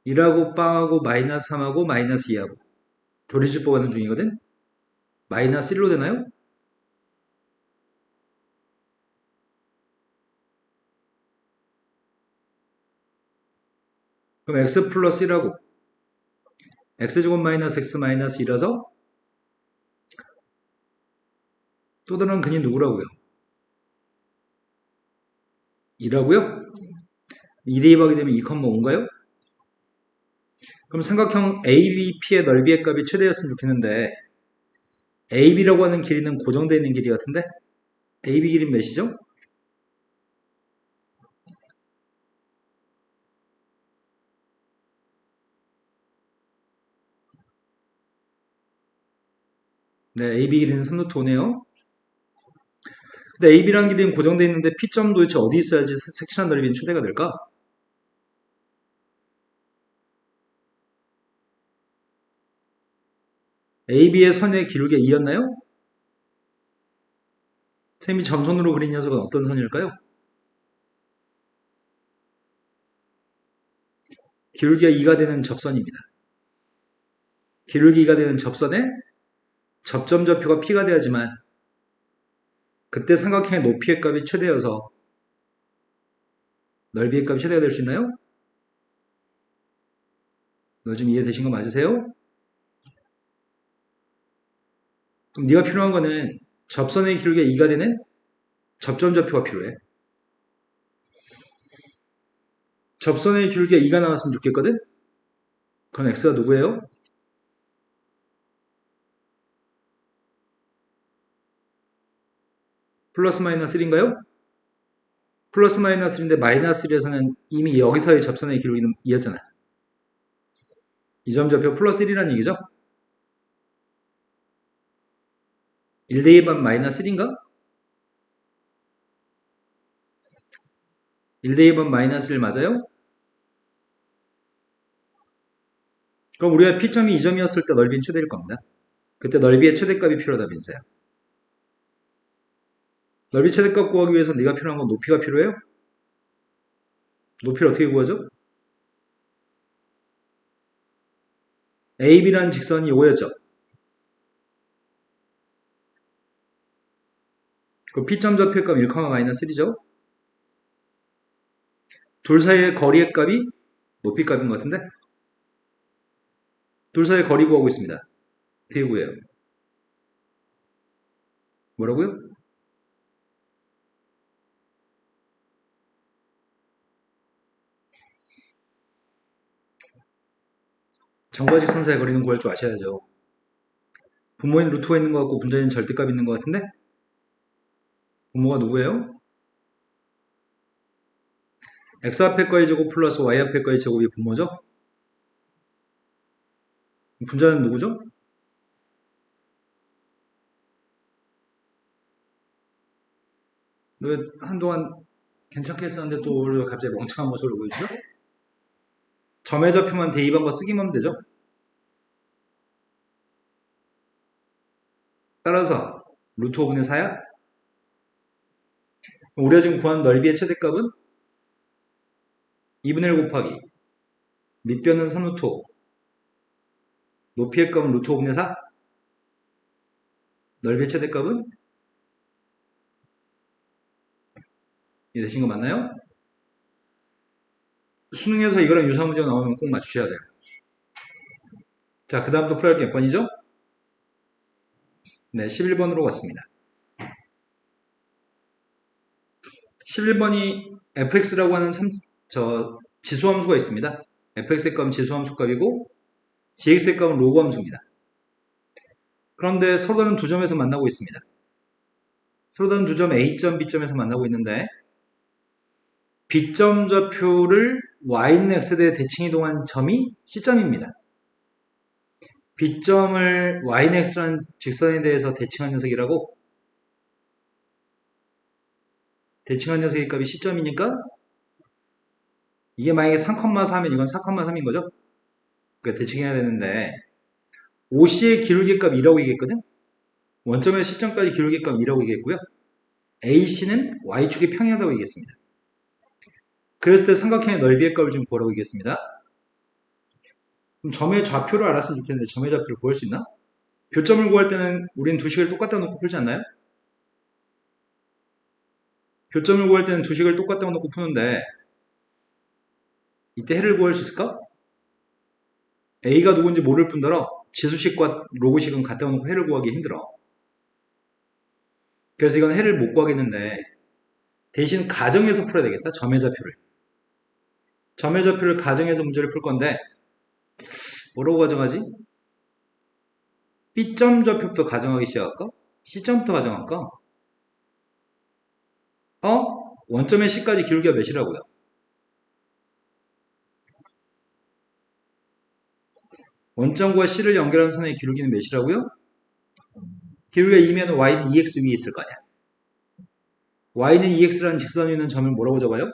1하고 빵하고 마이너스 3하고 마이너스 2하고 조리집법 하는 중이거든? 마이너스 1로 되나요? 그럼 x 플러스 1하고 x제곱 마이너스 x 마이너스 2라서 또 다른 근이 누구라고요? 2라고요? 2 대입하게 되면 2,5인가요? 그럼 삼각형 ABP의 넓이의 값이 최대였으면 좋겠는데 AB라고 하는 길이는 고정되어 있는 길이 같은데 AB 길이는 몇이죠? 네, AB 길이는 3루트 5네요. 근데 AB라는 길이는 고정되어 있는데 P점 도대체 어디 있어야지 색칠한 넓이는 최대가 될까? AB의 선의 기울기 2였나요? 쌤이 점선으로 그린 녀석은 어떤 선일까요? 기울기가 2가 되는 접선입니다. 기울기 2가 되는 접선에 접점 좌표가 P가 돼야지만 그때 삼각형의 높이의 값이 최대여서 넓이의 값이 최대가 될 수 있나요? 너 좀 이해되신 거 맞으세요? 그럼 네가 필요한 거는 접선의 기울기가 2가 되는 접점 좌표가 필요해. 접선의 기울기가 2가 나왔으면 좋겠거든? 그럼 x가 누구예요? 플러스 마이너스 1인가요? 플러스 마이너스 1인데 마이너스 1에서는 이미 여기서의 접선의 기울기는 2였잖아. 이 점 좌표 플러스 1이라는 얘기죠? 1 대입하면 마이너스 1인가? 1 대입하면 마이너스 1 맞아요? 그럼 우리가 P점이 2점이었을 때 넓이는 최대일 겁니다. 그때 넓이의 최대값이 필요하다면서요. 넓이 최대값 구하기 위해서 네가 필요한 건 높이가 필요해요? 높이를 어떻게 구하죠? AB라는 직선이 5였죠. 그 P점 좌표의 값 1, 마이너스 1이죠. 둘 사이의 거리의 값이 높이 값인 것 같은데? 둘 사이의 거리 구하고 있습니다. 어떻게 구해요? 뭐라고요? 점과 직선 사이의 거리는 구할 줄 아셔야죠. 분모인 루트가 있는 것 같고 분자인 절대값 있는 것 같은데? 분모가 누구예요? x 앞에 거의 제곱 플러스 y 앞에 거의 제곱이 분모죠? 분자는 누구죠? 왜 한동안 괜찮게 했었는데 또 오늘 갑자기 멍청한 모습을 보이죠? 점의 좌표만 대입한 거 쓰기만 하면 되죠? 따라서 루트 5분의 4야? 우리가 지금 구한 넓이의 최대값은 2분의 1 곱하기 밑변은 3루트 5 높이의 값은 루트 5분의 4 넓이의 최대값은 이해되신 거 맞나요? 수능에서 이거랑 유사한 문제가 나오면 꼭 맞추셔야 돼요. 자, 그 다음 또 풀어야 할 게 몇 번이죠? 네, 11번으로 갔습니다. 11번이 fx라고 하는 지수함수가 있습니다. fx의 값은 지수함수 값이고 gx의 값은 로그 함수입니다. 그런데 서로 다른 두 점에서 만나고 있습니다. 서로 다른 두 점 A점, B점에서 만나고 있는데 B점 좌표를 y는 x대에 대칭이동한 점이 C점입니다. B점을 y는 x라는 직선에 대해서 대칭한 녀석이라고? 대칭한 녀석의 값이 C점이니까 이게 만약에 3,4면 이건 4,3인 거죠? 그러니까 대칭해야 되는데 OC의 기울기 값 2라고 얘기했거든? 원점에서 C점까지 기울기 값 2라고 얘기했고요. AC는 Y축이 평행하다고 얘기했습니다. 그랬을 때 삼각형의 넓이의 값을 좀 구하라고 얘기했습니다. 그럼 점의 좌표를 알았으면 좋겠는데 점의 좌표를 구할 수 있나? 교점을 구할 때는 우린 두 식을 똑같다 놓고 풀지 않나요? 교점을 구할 때는 두 식을 똑같다 놓고 푸는데 이때 해를 구할 수 있을까? A가 누군지 모를 뿐더러 지수식과 로그식은 갖다 놓고 해를 구하기 힘들어. 그래서 이건 해를 못 구하겠는데 대신 가정에서 풀어야 되겠다. 점의 좌표를. 점의 좌표를 가정해서 문제를 풀 건데 뭐라고 가정하지? B점 좌표부터 가정하기 시작할까? C점부터 가정할까? 원점의 C까지 기울기가 몇이라고요? 원점과 C를 연결하는 선의 기울기는 몇이라고요? 기울기가 2면 y는 2x 위에 있을 거 아니야. y는 2x라는 직선 위는 점을 뭐라고 적어요?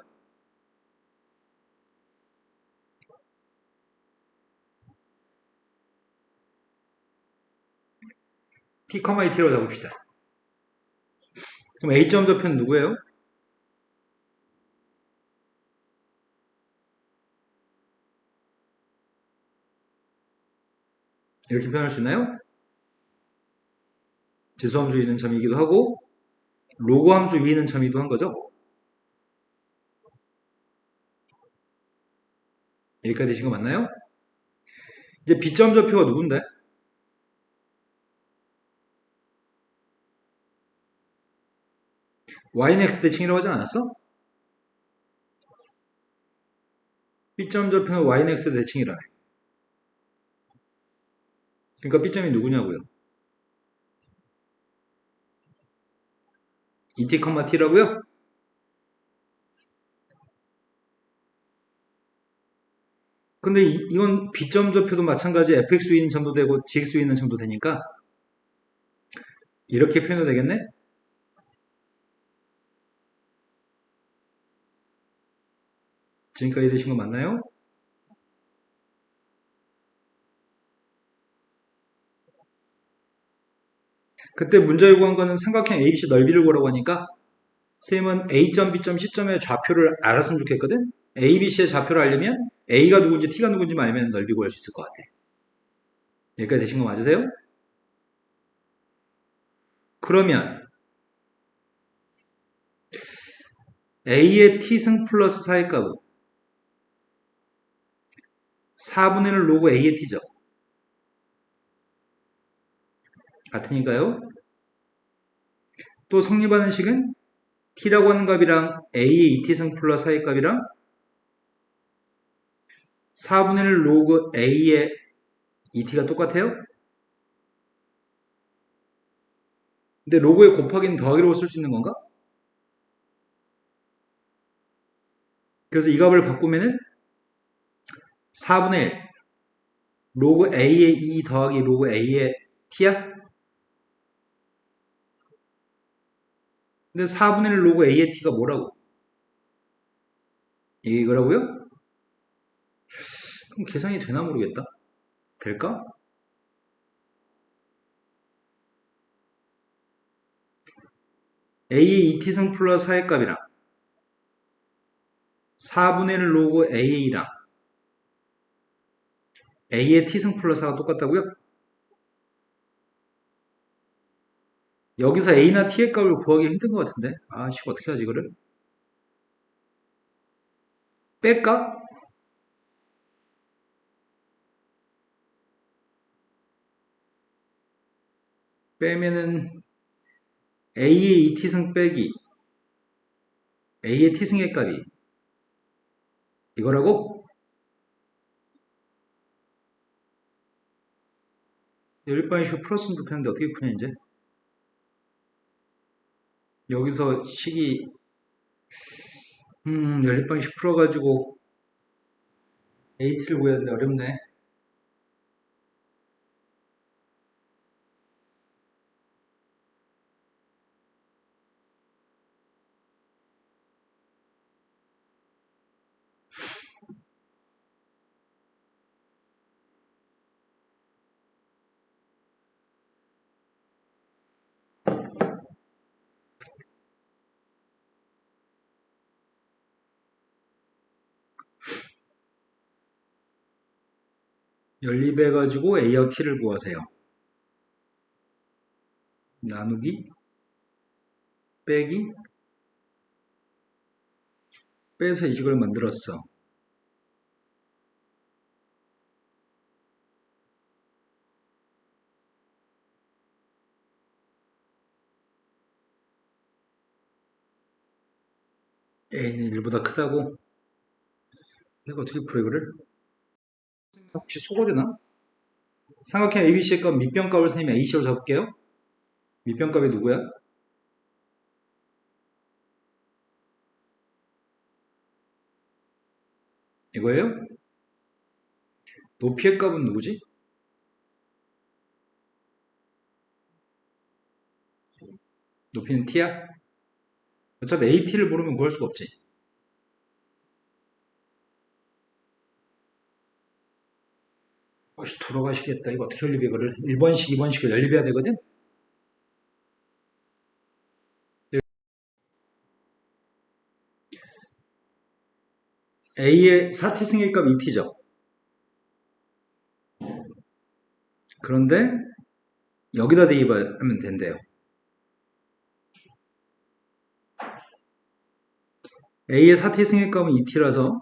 t, 2t라고 적읍시다. 그럼 A점 좌표는 누구예요? 이렇게 표현할 수 있나요? 지수함수 위에 있는 점이기도 하고 로그 함수 위에 있는 점이기도 한 거죠. 여기까지 되신 거 맞나요? 이제 B점 좌표가 누군데? y는 x 대칭이라고 하지 않았어? B점 좌표는 y는 x 대칭이라네. 그러니까 B점이 누구냐고요? 2t, t라고요? 근데 이건 B점 좌표도 마찬가지 fx 위에 있는 점도 되고 gx 위에 있는 점도 되니까 이렇게 표현도 되겠네? 지금까지 되신 거 맞나요? 그때 문제 요구한 거는 삼각형 ABC 넓이를 구하라고 하니까 쌤은 A점, B점, C점의 좌표를 알았으면 좋겠거든? A, B, C의 좌표를 알려면 A가 누군지 T가 누군지만 알면 넓이 구할 수 있을 것 같아. 여기까지 되신 거 맞으세요? 그러면 A의 T승 플러스 4의 값은 4분의 1 로그 A의 T죠. 같으니까요. 또 성립하는 식은 T라고 하는 값이랑 A의 2T승 플러스 4의 값이랑 4분의 1 로그 A의 2T가 똑같아요? 근데 로그에 곱하기는 더하기로 쓸 수 있는 건가? 그래서 이 값을 바꾸면은 4분의 1 로그 A의 2 더하기 로그 A의 T야? 근데 4분의 1 로그 A의 T가 뭐라고? 이거라고요? 그럼 계산이 되나 모르겠다. 될까? A의 2T승 플러스 4의 값이랑 4분의 1 로그 A랑 A의 T승 플러스 4가 똑같다고요? 여기서 A나 T의 값을 구하기 힘든 것 같은데? 아씨, 어떻게 하지, 이거를? 뺄까? 빼면은 A의 2T승 빼기 A의 T승의 값이 이거라고? 일반식으로 풀었으면 좋겠는데 어떻게 푸냐 이제? 여기서 식이 연립방식 풀어가지고 AT를 구해야 되는데 어렵네. 연립해가지고 A와 T를 구하세요. 나누기, 빼기, 빼서 이식을 만들었어. A는 1보다 크다고? 내가 어떻게 풀어 이거를? 혹시 속어되나? 삼각형 ABC의 값 밑변값을 선생님이 AC로 잡을게요. 밑변값이 누구야? 이거예요? 높이의 값은 누구지? 높이는 T야? 어차피 AT를 모르면 구할 수가 없지. 돌아가시겠다. 이거 어떻게 연립해 이거를? 1번식, 2번식을 연립해야 되거든? A의 사티승의 값 2T죠. 그런데 여기다 대입하면 된대요. A의 사티승의 값은 2T라서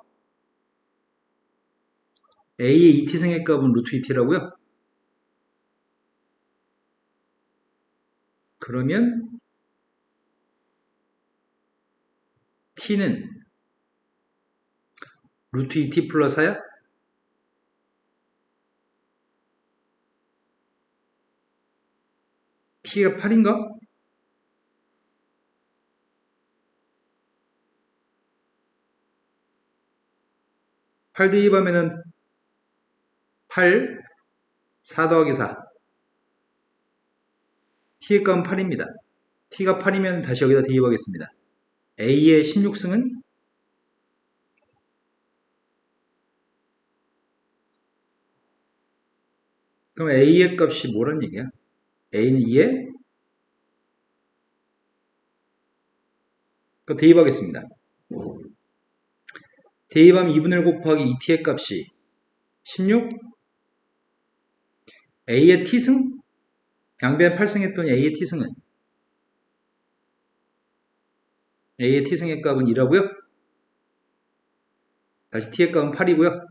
A의 2T승의 값은 루트 2T라고요? 그러면 T는 루트 2T 플러스 4야? T가 8인가? 8 대입하면은 8, 4 더하기 4. T의 값은 8입니다. T가 8이면 다시 여기다 대입하겠습니다. A의 16승은 그럼 A의 값이 뭐란 얘기야? A는 2에 그 대입하겠습니다. 대입하면 2분의 1 곱하기 2t의 값이 16 A의 t승 양변 8승 했더니 A의 t승은 A의 t승의 값은 2라고요? 다시 t의 값은 8이고요.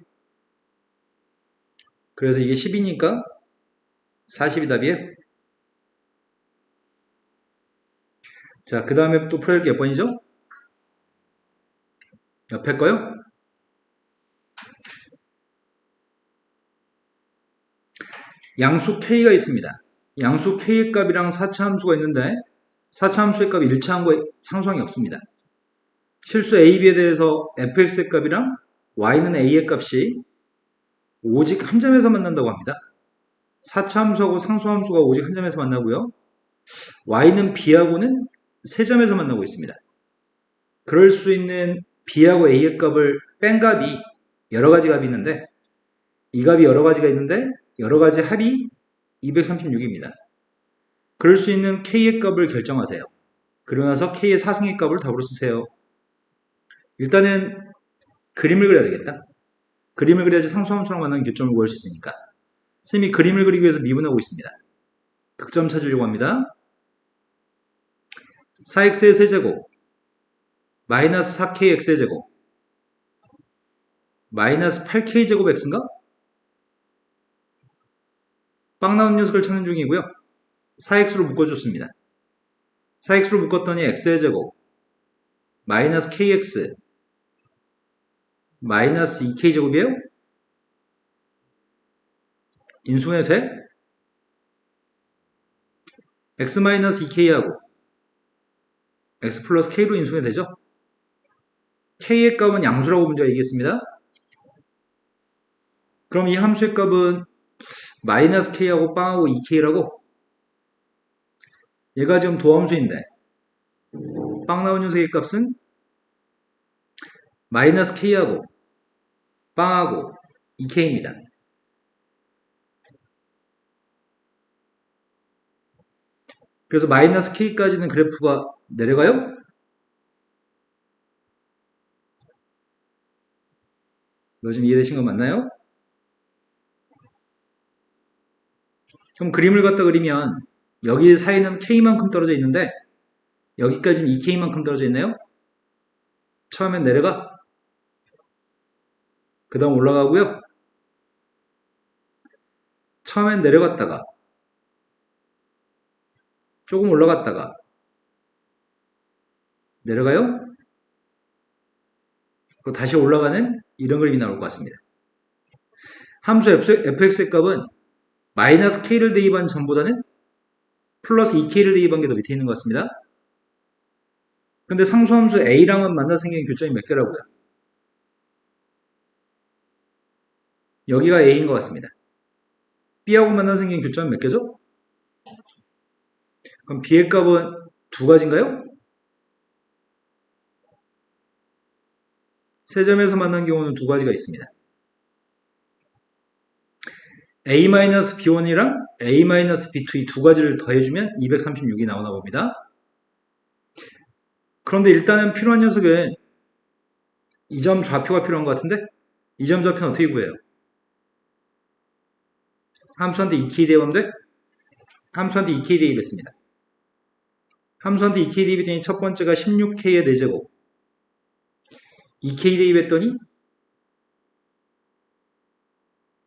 그래서 이게 10이니까 40이 답이에요. 자, 그 다음에 또 풀어야 할 게 몇 번이죠? 옆에 거요? 양수 K가 있습니다. 양수 K의 값이랑 4차 함수가 있는데 4차 함수의 값이 1차 함수와 상수항이 없습니다. 실수 A, B에 대해서 fx의 값이랑 y는 a의 값이 오직 한 점에서 만난다고 합니다. 4차 함수하고 상수 함수가 오직 한 점에서 만나고요. y는 b하고는 세 점에서 만나고 있습니다. 그럴 수 있는 b하고 a의 값을 뺀 값이 여러 가지 값이 있는데 이 값이 여러 가지가 있는데 여러 가지 합이 236입니다. 그럴 수 있는 k의 값을 결정하세요. 그러고 나서 k의 사승의 값을 답으로 쓰세요. 일단은 그림을 그려야 되겠다. 그림을 그려야지 상수함수랑 만나는 교점을 구할 수 있으니까. 선생님이 그림을 그리기 위해서 미분하고 있습니다. 극점 찾으려고 합니다. 4x의 세제곱 마이너스 4kx의 제곱 마이너스 8k제곱 x인가? 빵 나온 녀석을 찾는 중이고요. 4x로 묶어줬습니다. 4x로 묶었더니 x의 제곱 마이너스 kx 마이너스 2k제곱이에요? 인수분해 돼? x 마이너스 2k하고 x 플러스 k로 인수분해 되죠? k의 값은 양수라고 문제가 얘기했습니다. 그럼 이 함수의 값은 마이너스 k하고 빵하고 2k라고, 얘가 지금 도함수인데 빵 나온 녀석의 값은 마이너스 k하고 빵하고 2k입니다. 그래서 마이너스 k까지는 그래프가 내려가요? 너 지금 이해되신 거 맞나요? 그럼 그림을 갖다 그리면 여기 사이는 k만큼 떨어져 있는데 여기까지는 2k만큼 떨어져 있나요? 처음엔 내려가, 그 다음 올라가고요. 처음엔 내려갔다가 조금 올라갔다가 내려가요. 그리고 다시 올라가는 이런 그림이 나올 것 같습니다. 함수 fx의 값은 마이너스 k를 대입한 전보다는 플러스 2k를 대입한 게 더 밑에 있는 것 같습니다. 근데 상수함수 a랑은 만나서 생긴 교점이 몇 개라고요? 여기가 a인 것 같습니다. b하고 만나서 생긴 교점은 몇 개죠? 그럼 b의 값은 두 가지인가요? 세 점에서 만난 경우는 두 가지가 있습니다. a-b1이랑 a-b2 이 두 가지를 더해주면 236이 나오나 봅니다. 그런데 일단은 필요한 녀석은 이 점 좌표가 필요한 것 같은데 이 점 좌표는 어떻게 구해요? 함수한테 2k 대입하면 돼? 함수한테 2k 대입했습니다. 함수한테 2k 대입했더니 첫 번째가 16k의 4제곱 2k 대입했더니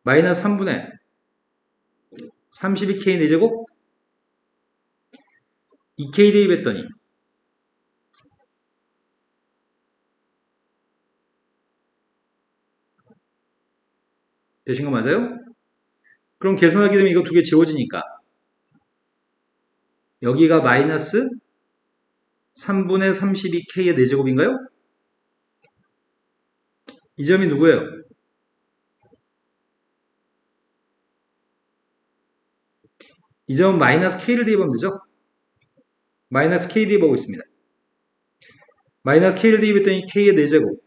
마이너스 3분의 32k의 4제곱 2k 대입했더니 되신 거 맞아요? 그럼 계산하게 되면 이거 두 개 지워지니까 여기가 마이너스 3분의 32k의 4제곱인가요? 이 점이 누구예요? 이 점은 마이너스 k를 대입하면 되죠? 마이너스 k 대입하고 있습니다. 마이너스 k를 대입했더니 k의 4제곱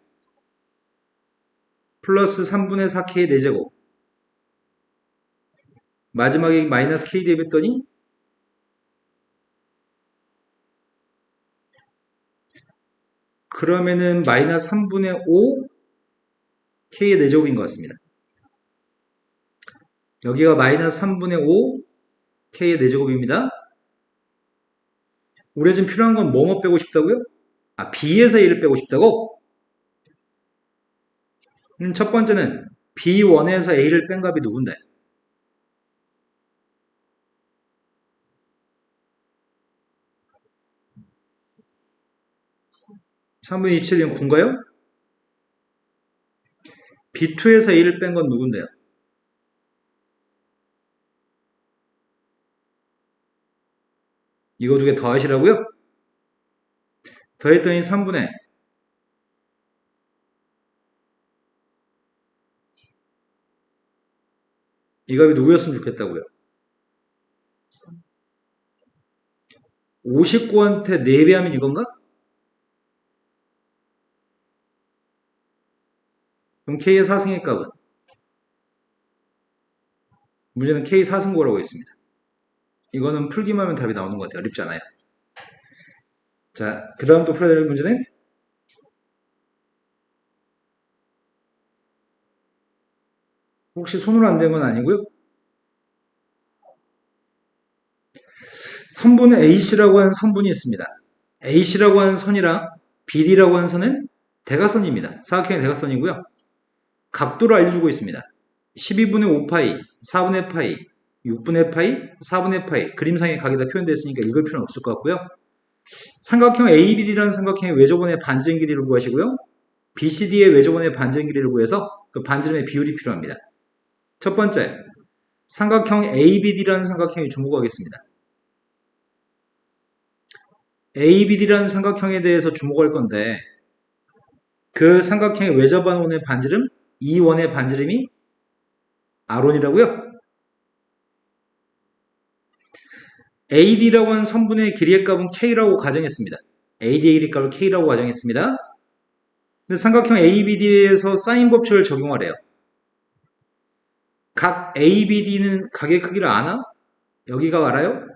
플러스 3분의 4k의 4제곱 마지막에 마이너스 k 대입했더니 그러면은 마이너스 3분의 5 k의 4제곱인 것 같습니다. 여기가 마이너스 3분의 5 k의 4제곱입니다. 우리가 지금 필요한 건 뭐뭐 빼고 싶다고요? 아, b에서 a를 빼고 싶다고? 첫 번째는 b1에서 a를 뺀 값이 누군데? (3분의 27은 9인가요? b2에서 a를 뺀 건 누군데요? 이거 두 개 더하시라고요? 더했더니 3분의 이 값이 누구였으면 좋겠다고요? 59한테 4배하면 이건가? 그럼 k의 4승의 값은? 문제는 k 4승고라고 했습니다. 이거는 풀기만 하면 답이 나오는 것 같아요. 어렵지 않아요. 자, 그 다음 또 풀어야 될 문제는 혹시 손으로 안 된 건 아니고요. 선분은 AC라고 하는 선분이 있습니다. AC라고 하는 선이랑 BD라고 하는 선은 대각선입니다. 사각형의 대각선이고요. 각도를 알려주고 있습니다. 12분의 5파이, 4분의 파이, 6분의 파이, 4분의 파이 그림상의 각이 다 표현되어 있으니까 읽을 필요는 없을 것 같고요. 삼각형 ABD라는 삼각형의 외조번의 반지름 길이를 구하시고요. BCD의 외조번의 반지름 길이를 구해서 그 반지름의 비율이 필요합니다. 첫 번째, 삼각형 ABD라는 삼각형이 주목하겠습니다. ABD라는 삼각형에 대해서 주목할 건데 그 삼각형의 외접원의 반지름, 이 원의 반지름이 r원이라고요? AD라고 하는 선분의 길이의 값은 K라고 가정했습니다. AD의 길이 값을 K라고 가정했습니다. 근데 삼각형 ABD에서 사인 법칙을 적용하래요. 각 ABD는 각의 크기를 아나? 여기가 알아요?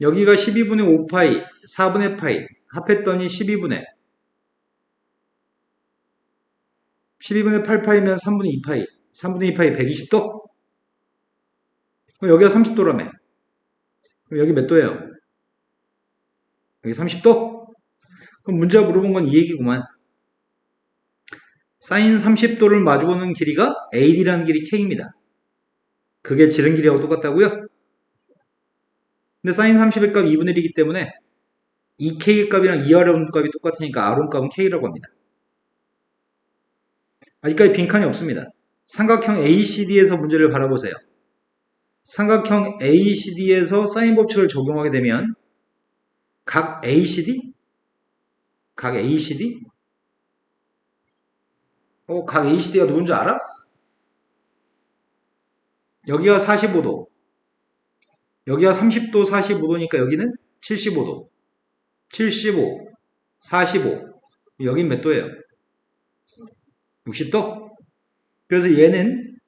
여기가 12분의 5파이, 4분의 파이 합했더니 12분의 8파이면 3분의 2파이, 3분의 2파이 120도? 그럼 여기가 30도라며. 그럼 여기 몇 도예요? 여기 30도? 그럼 문제가 물어본 건 이 얘기구만. 사인 30도를 마주보는 길이가 AD라는 길이 K입니다. 그게 지름 길이하고 똑같다고요? 근데 사인 30의 값이 2분의 1이기 때문에 이 K의 값이랑 이 R원 값이 똑같으니까 R원 값은 K라고 합니다. 아직까지 빈칸이 없습니다. 삼각형 ACD에서 문제를 바라보세요. 삼각형 ACD에서 사인 법칙을 적용하게 되면 각 ACD? 각 ACD? 각 ACD가 누군지 알아? 여기가 45도, 여기가 30도, 45도니까 여기는 75도, 75, 45. 여긴 몇 도예요? 60도? 그래서 얘는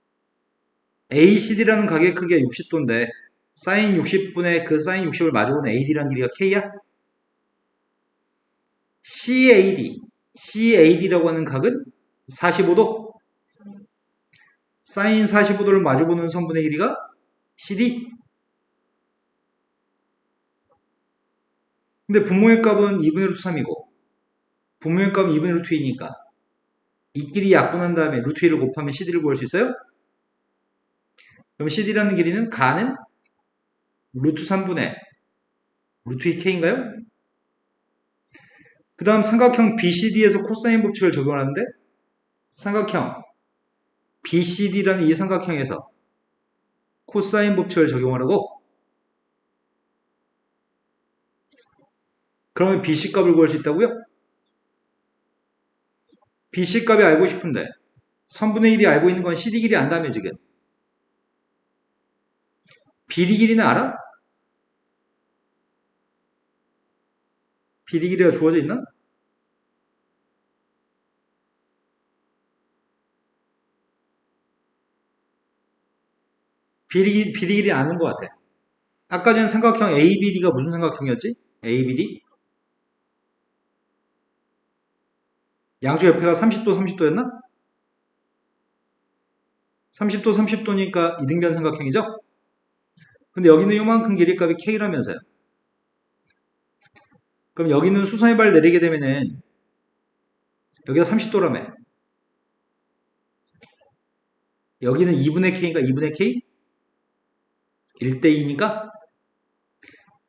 ACD라는 각의 크기가 60도인데 사인 60분의 그 사인 60을 마주보는 AD라는 길이가 K야? CAD라고 하는 각은 45도? 사인 45도를 마주보는 선분의 길이가 CD? 근데 분모의 값은 2분의 루트 3이고 분모의 값은 2분의 루트 2니까 이끼리 약분한 다음에 루트 2를 곱하면 CD를 구할 수 있어요? 그럼 CD라는 길이는 가는 루트 3분의 루트 2K인가요? 그 다음 삼각형 BCD에서 코사인 법칙을 적용하는데 삼각형 BCD라는 이 삼각형에서 코사인 법칙을 적용하라고? 그러면 BC 값을 구할 수 있다고요? BC 값이 알고 싶은데 선분의 1이 알고 있는 건 CD 길이 안다며 지금. BD 길이는 알아? BD 길이가 주어져 있나? BD 길이 아는 것 같아. 아까 전 삼각형 ABD가 무슨 삼각형이었지? ABD? 양쪽 옆에가 30도, 30도였나? 30도, 30도니까 이등변 삼각형이죠? 근데 여기는 요만큼 길이값이 K라면서요. 그럼 여기는 수선의 발 내리게 되면은 여기가 30도라며. 여기는 2분의 K인가 2분의 K? 1대2니까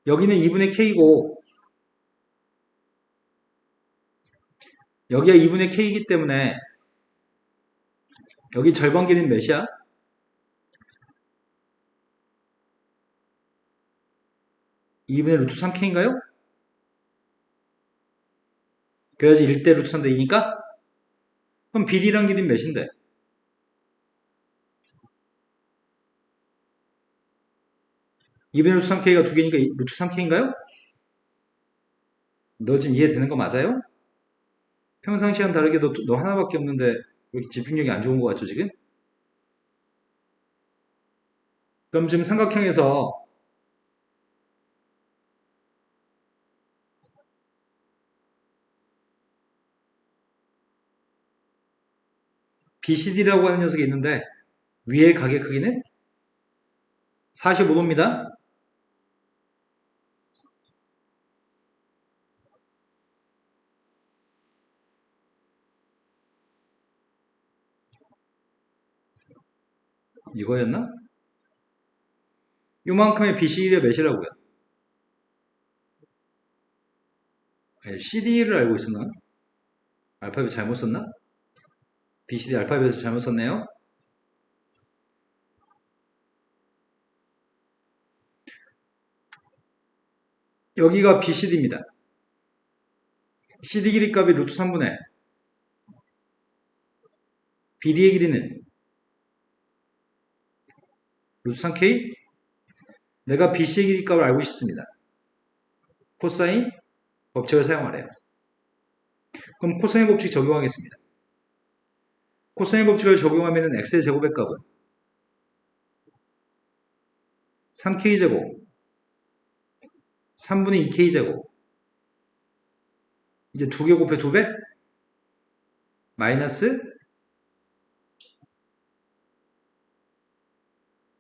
여기는 2분의 K고 여기가 2분의 K이기 때문에 여기 절반 길이는 몇이야? 2분의 루트 3K인가요? 그래야지 1대 루트 3대 2니까 그럼 BD란 길이는 몇인데? 2분의 루트 3K가 두 개니까 루트 3K인가요? 너 지금 이해되는 거 맞아요? 평상시와는 다르게 너 하나밖에 없는데 왜 이렇게 집중력이 안 좋은 것 같죠 지금? 그럼 지금 삼각형에서 BCD라고 하는 녀석이 있는데 위의 각의 크기는 45도입니다. 이거였나? 요만큼의 BCD가 몇이라고요? CD를 알고 있었나? 알파벳 잘못 썼나? BCD 알파벳을 잘못 썼네요. 여기가 BCD입니다. CD 길이 값이 루트 3분의 BD의 길이는 루트 3K. 내가 BC의 길이 값을 알고 싶습니다. 코사인 법칙을 사용하래요. 그럼 코사인 법칙 적용하겠습니다. 코사인 법칙을 적용하면 x의 제곱의 값은 3k제곱 3분의 2k제곱 이제 2개 곱해 2배 마이너스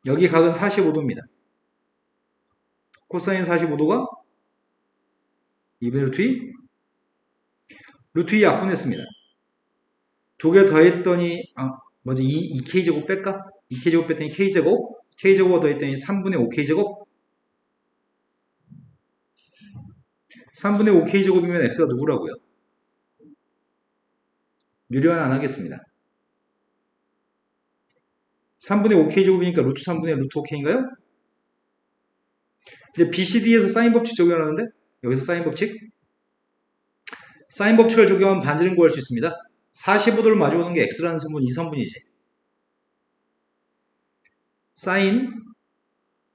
여기 각은 45도입니다. 코사인 45도가 2분의 루트 2 루트 2 약분했습니다. 2개 더했더니 먼저 2k제곱 뺄까? 2k제곱 뺐더니 k제곱 k제곱과 더했더니 3분의 5k제곱 3분의 5k제곱이면 x가 누구라고요? 유리화는 안 하겠습니다. 3분의 5k제곱이니까 루트 3분의 루트 5k인가요? 근데 BCD에서 사인 법칙 적용하는데 여기서 사인 법칙 사인 법칙을 적용하면 반지름 구할 수 있습니다. 45도를 마주보는 게 x라는 선분 이 선분이지. 사인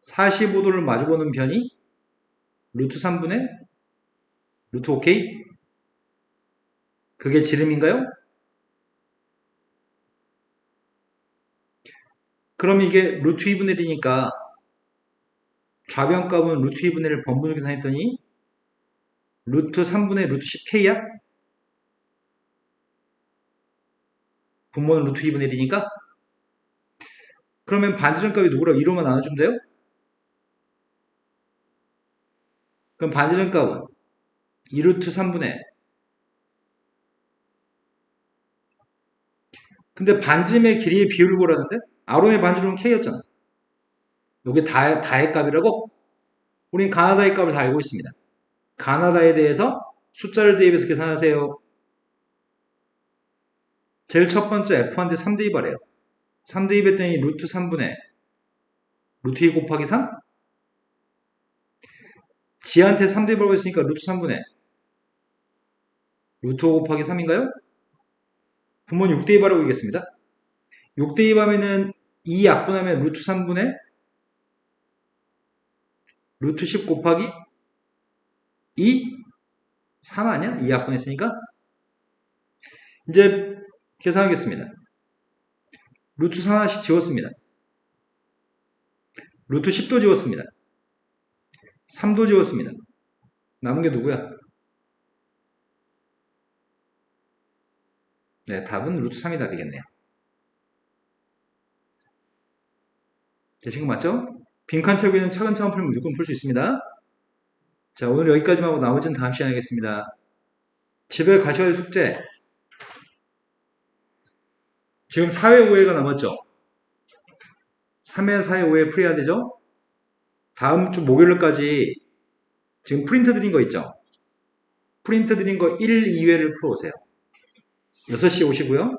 45도를 마주보는 변이 루트 3분의 루트 5k 그게 지름인가요? 그럼 이게 루트 2분의 1이니까 좌변값은 루트 2분의 1 번분수 계산했더니 루트 3분의 루트 10k야? 분모는 루트 2분의 1이니까 그러면 반지름값이 누구라고 2로만 나눠주면 돼요? 그럼 반지름값은 2루트 3분의 근데 반지름의 길이의 비율을 보라는데 아론의 반지름은 k였잖아. 여기 다의 값이라고? 우린 가나다의 값을 다 알고 있습니다. 가나다에 대해서 숫자를 대입해서 계산하세요. 제일 첫 번째 F한테 3대입하래요. 3대입했더니 루트 3분의 루트 2 곱하기 3? 지한테 3대입하고 있으니까 루트 3분의 루트 5 곱하기 3인가요? 분모는 6대입하라고 하겠습니다. 6대입하면은 2 약분하면 루트 3분의 루트 10 곱하기 2? 3 아니야? 2 약분했으니까? 이제 계산하겠습니다. 루트 3 하나씩 지웠습니다. 루트 10도 지웠습니다. 3도 지웠습니다. 남은 게 누구야? 네, 답은 루트 3이 답이겠네요. 되신 거 맞죠? 빈칸 채우고 있는 차근차근 풀면 무조건 풀 수 있습니다. 자, 오늘 여기까지만 하고 나머지는 다음 시간에 하겠습니다. 집에 가셔야 할 숙제. 지금 4회 5회가 남았죠? 3회, 4회, 5회 풀어야 되죠? 다음 주 목요일까지 지금 프린트 드린 거 있죠? 프린트 드린 거 1, 2회를 풀어오세요. 6시에 오시고요.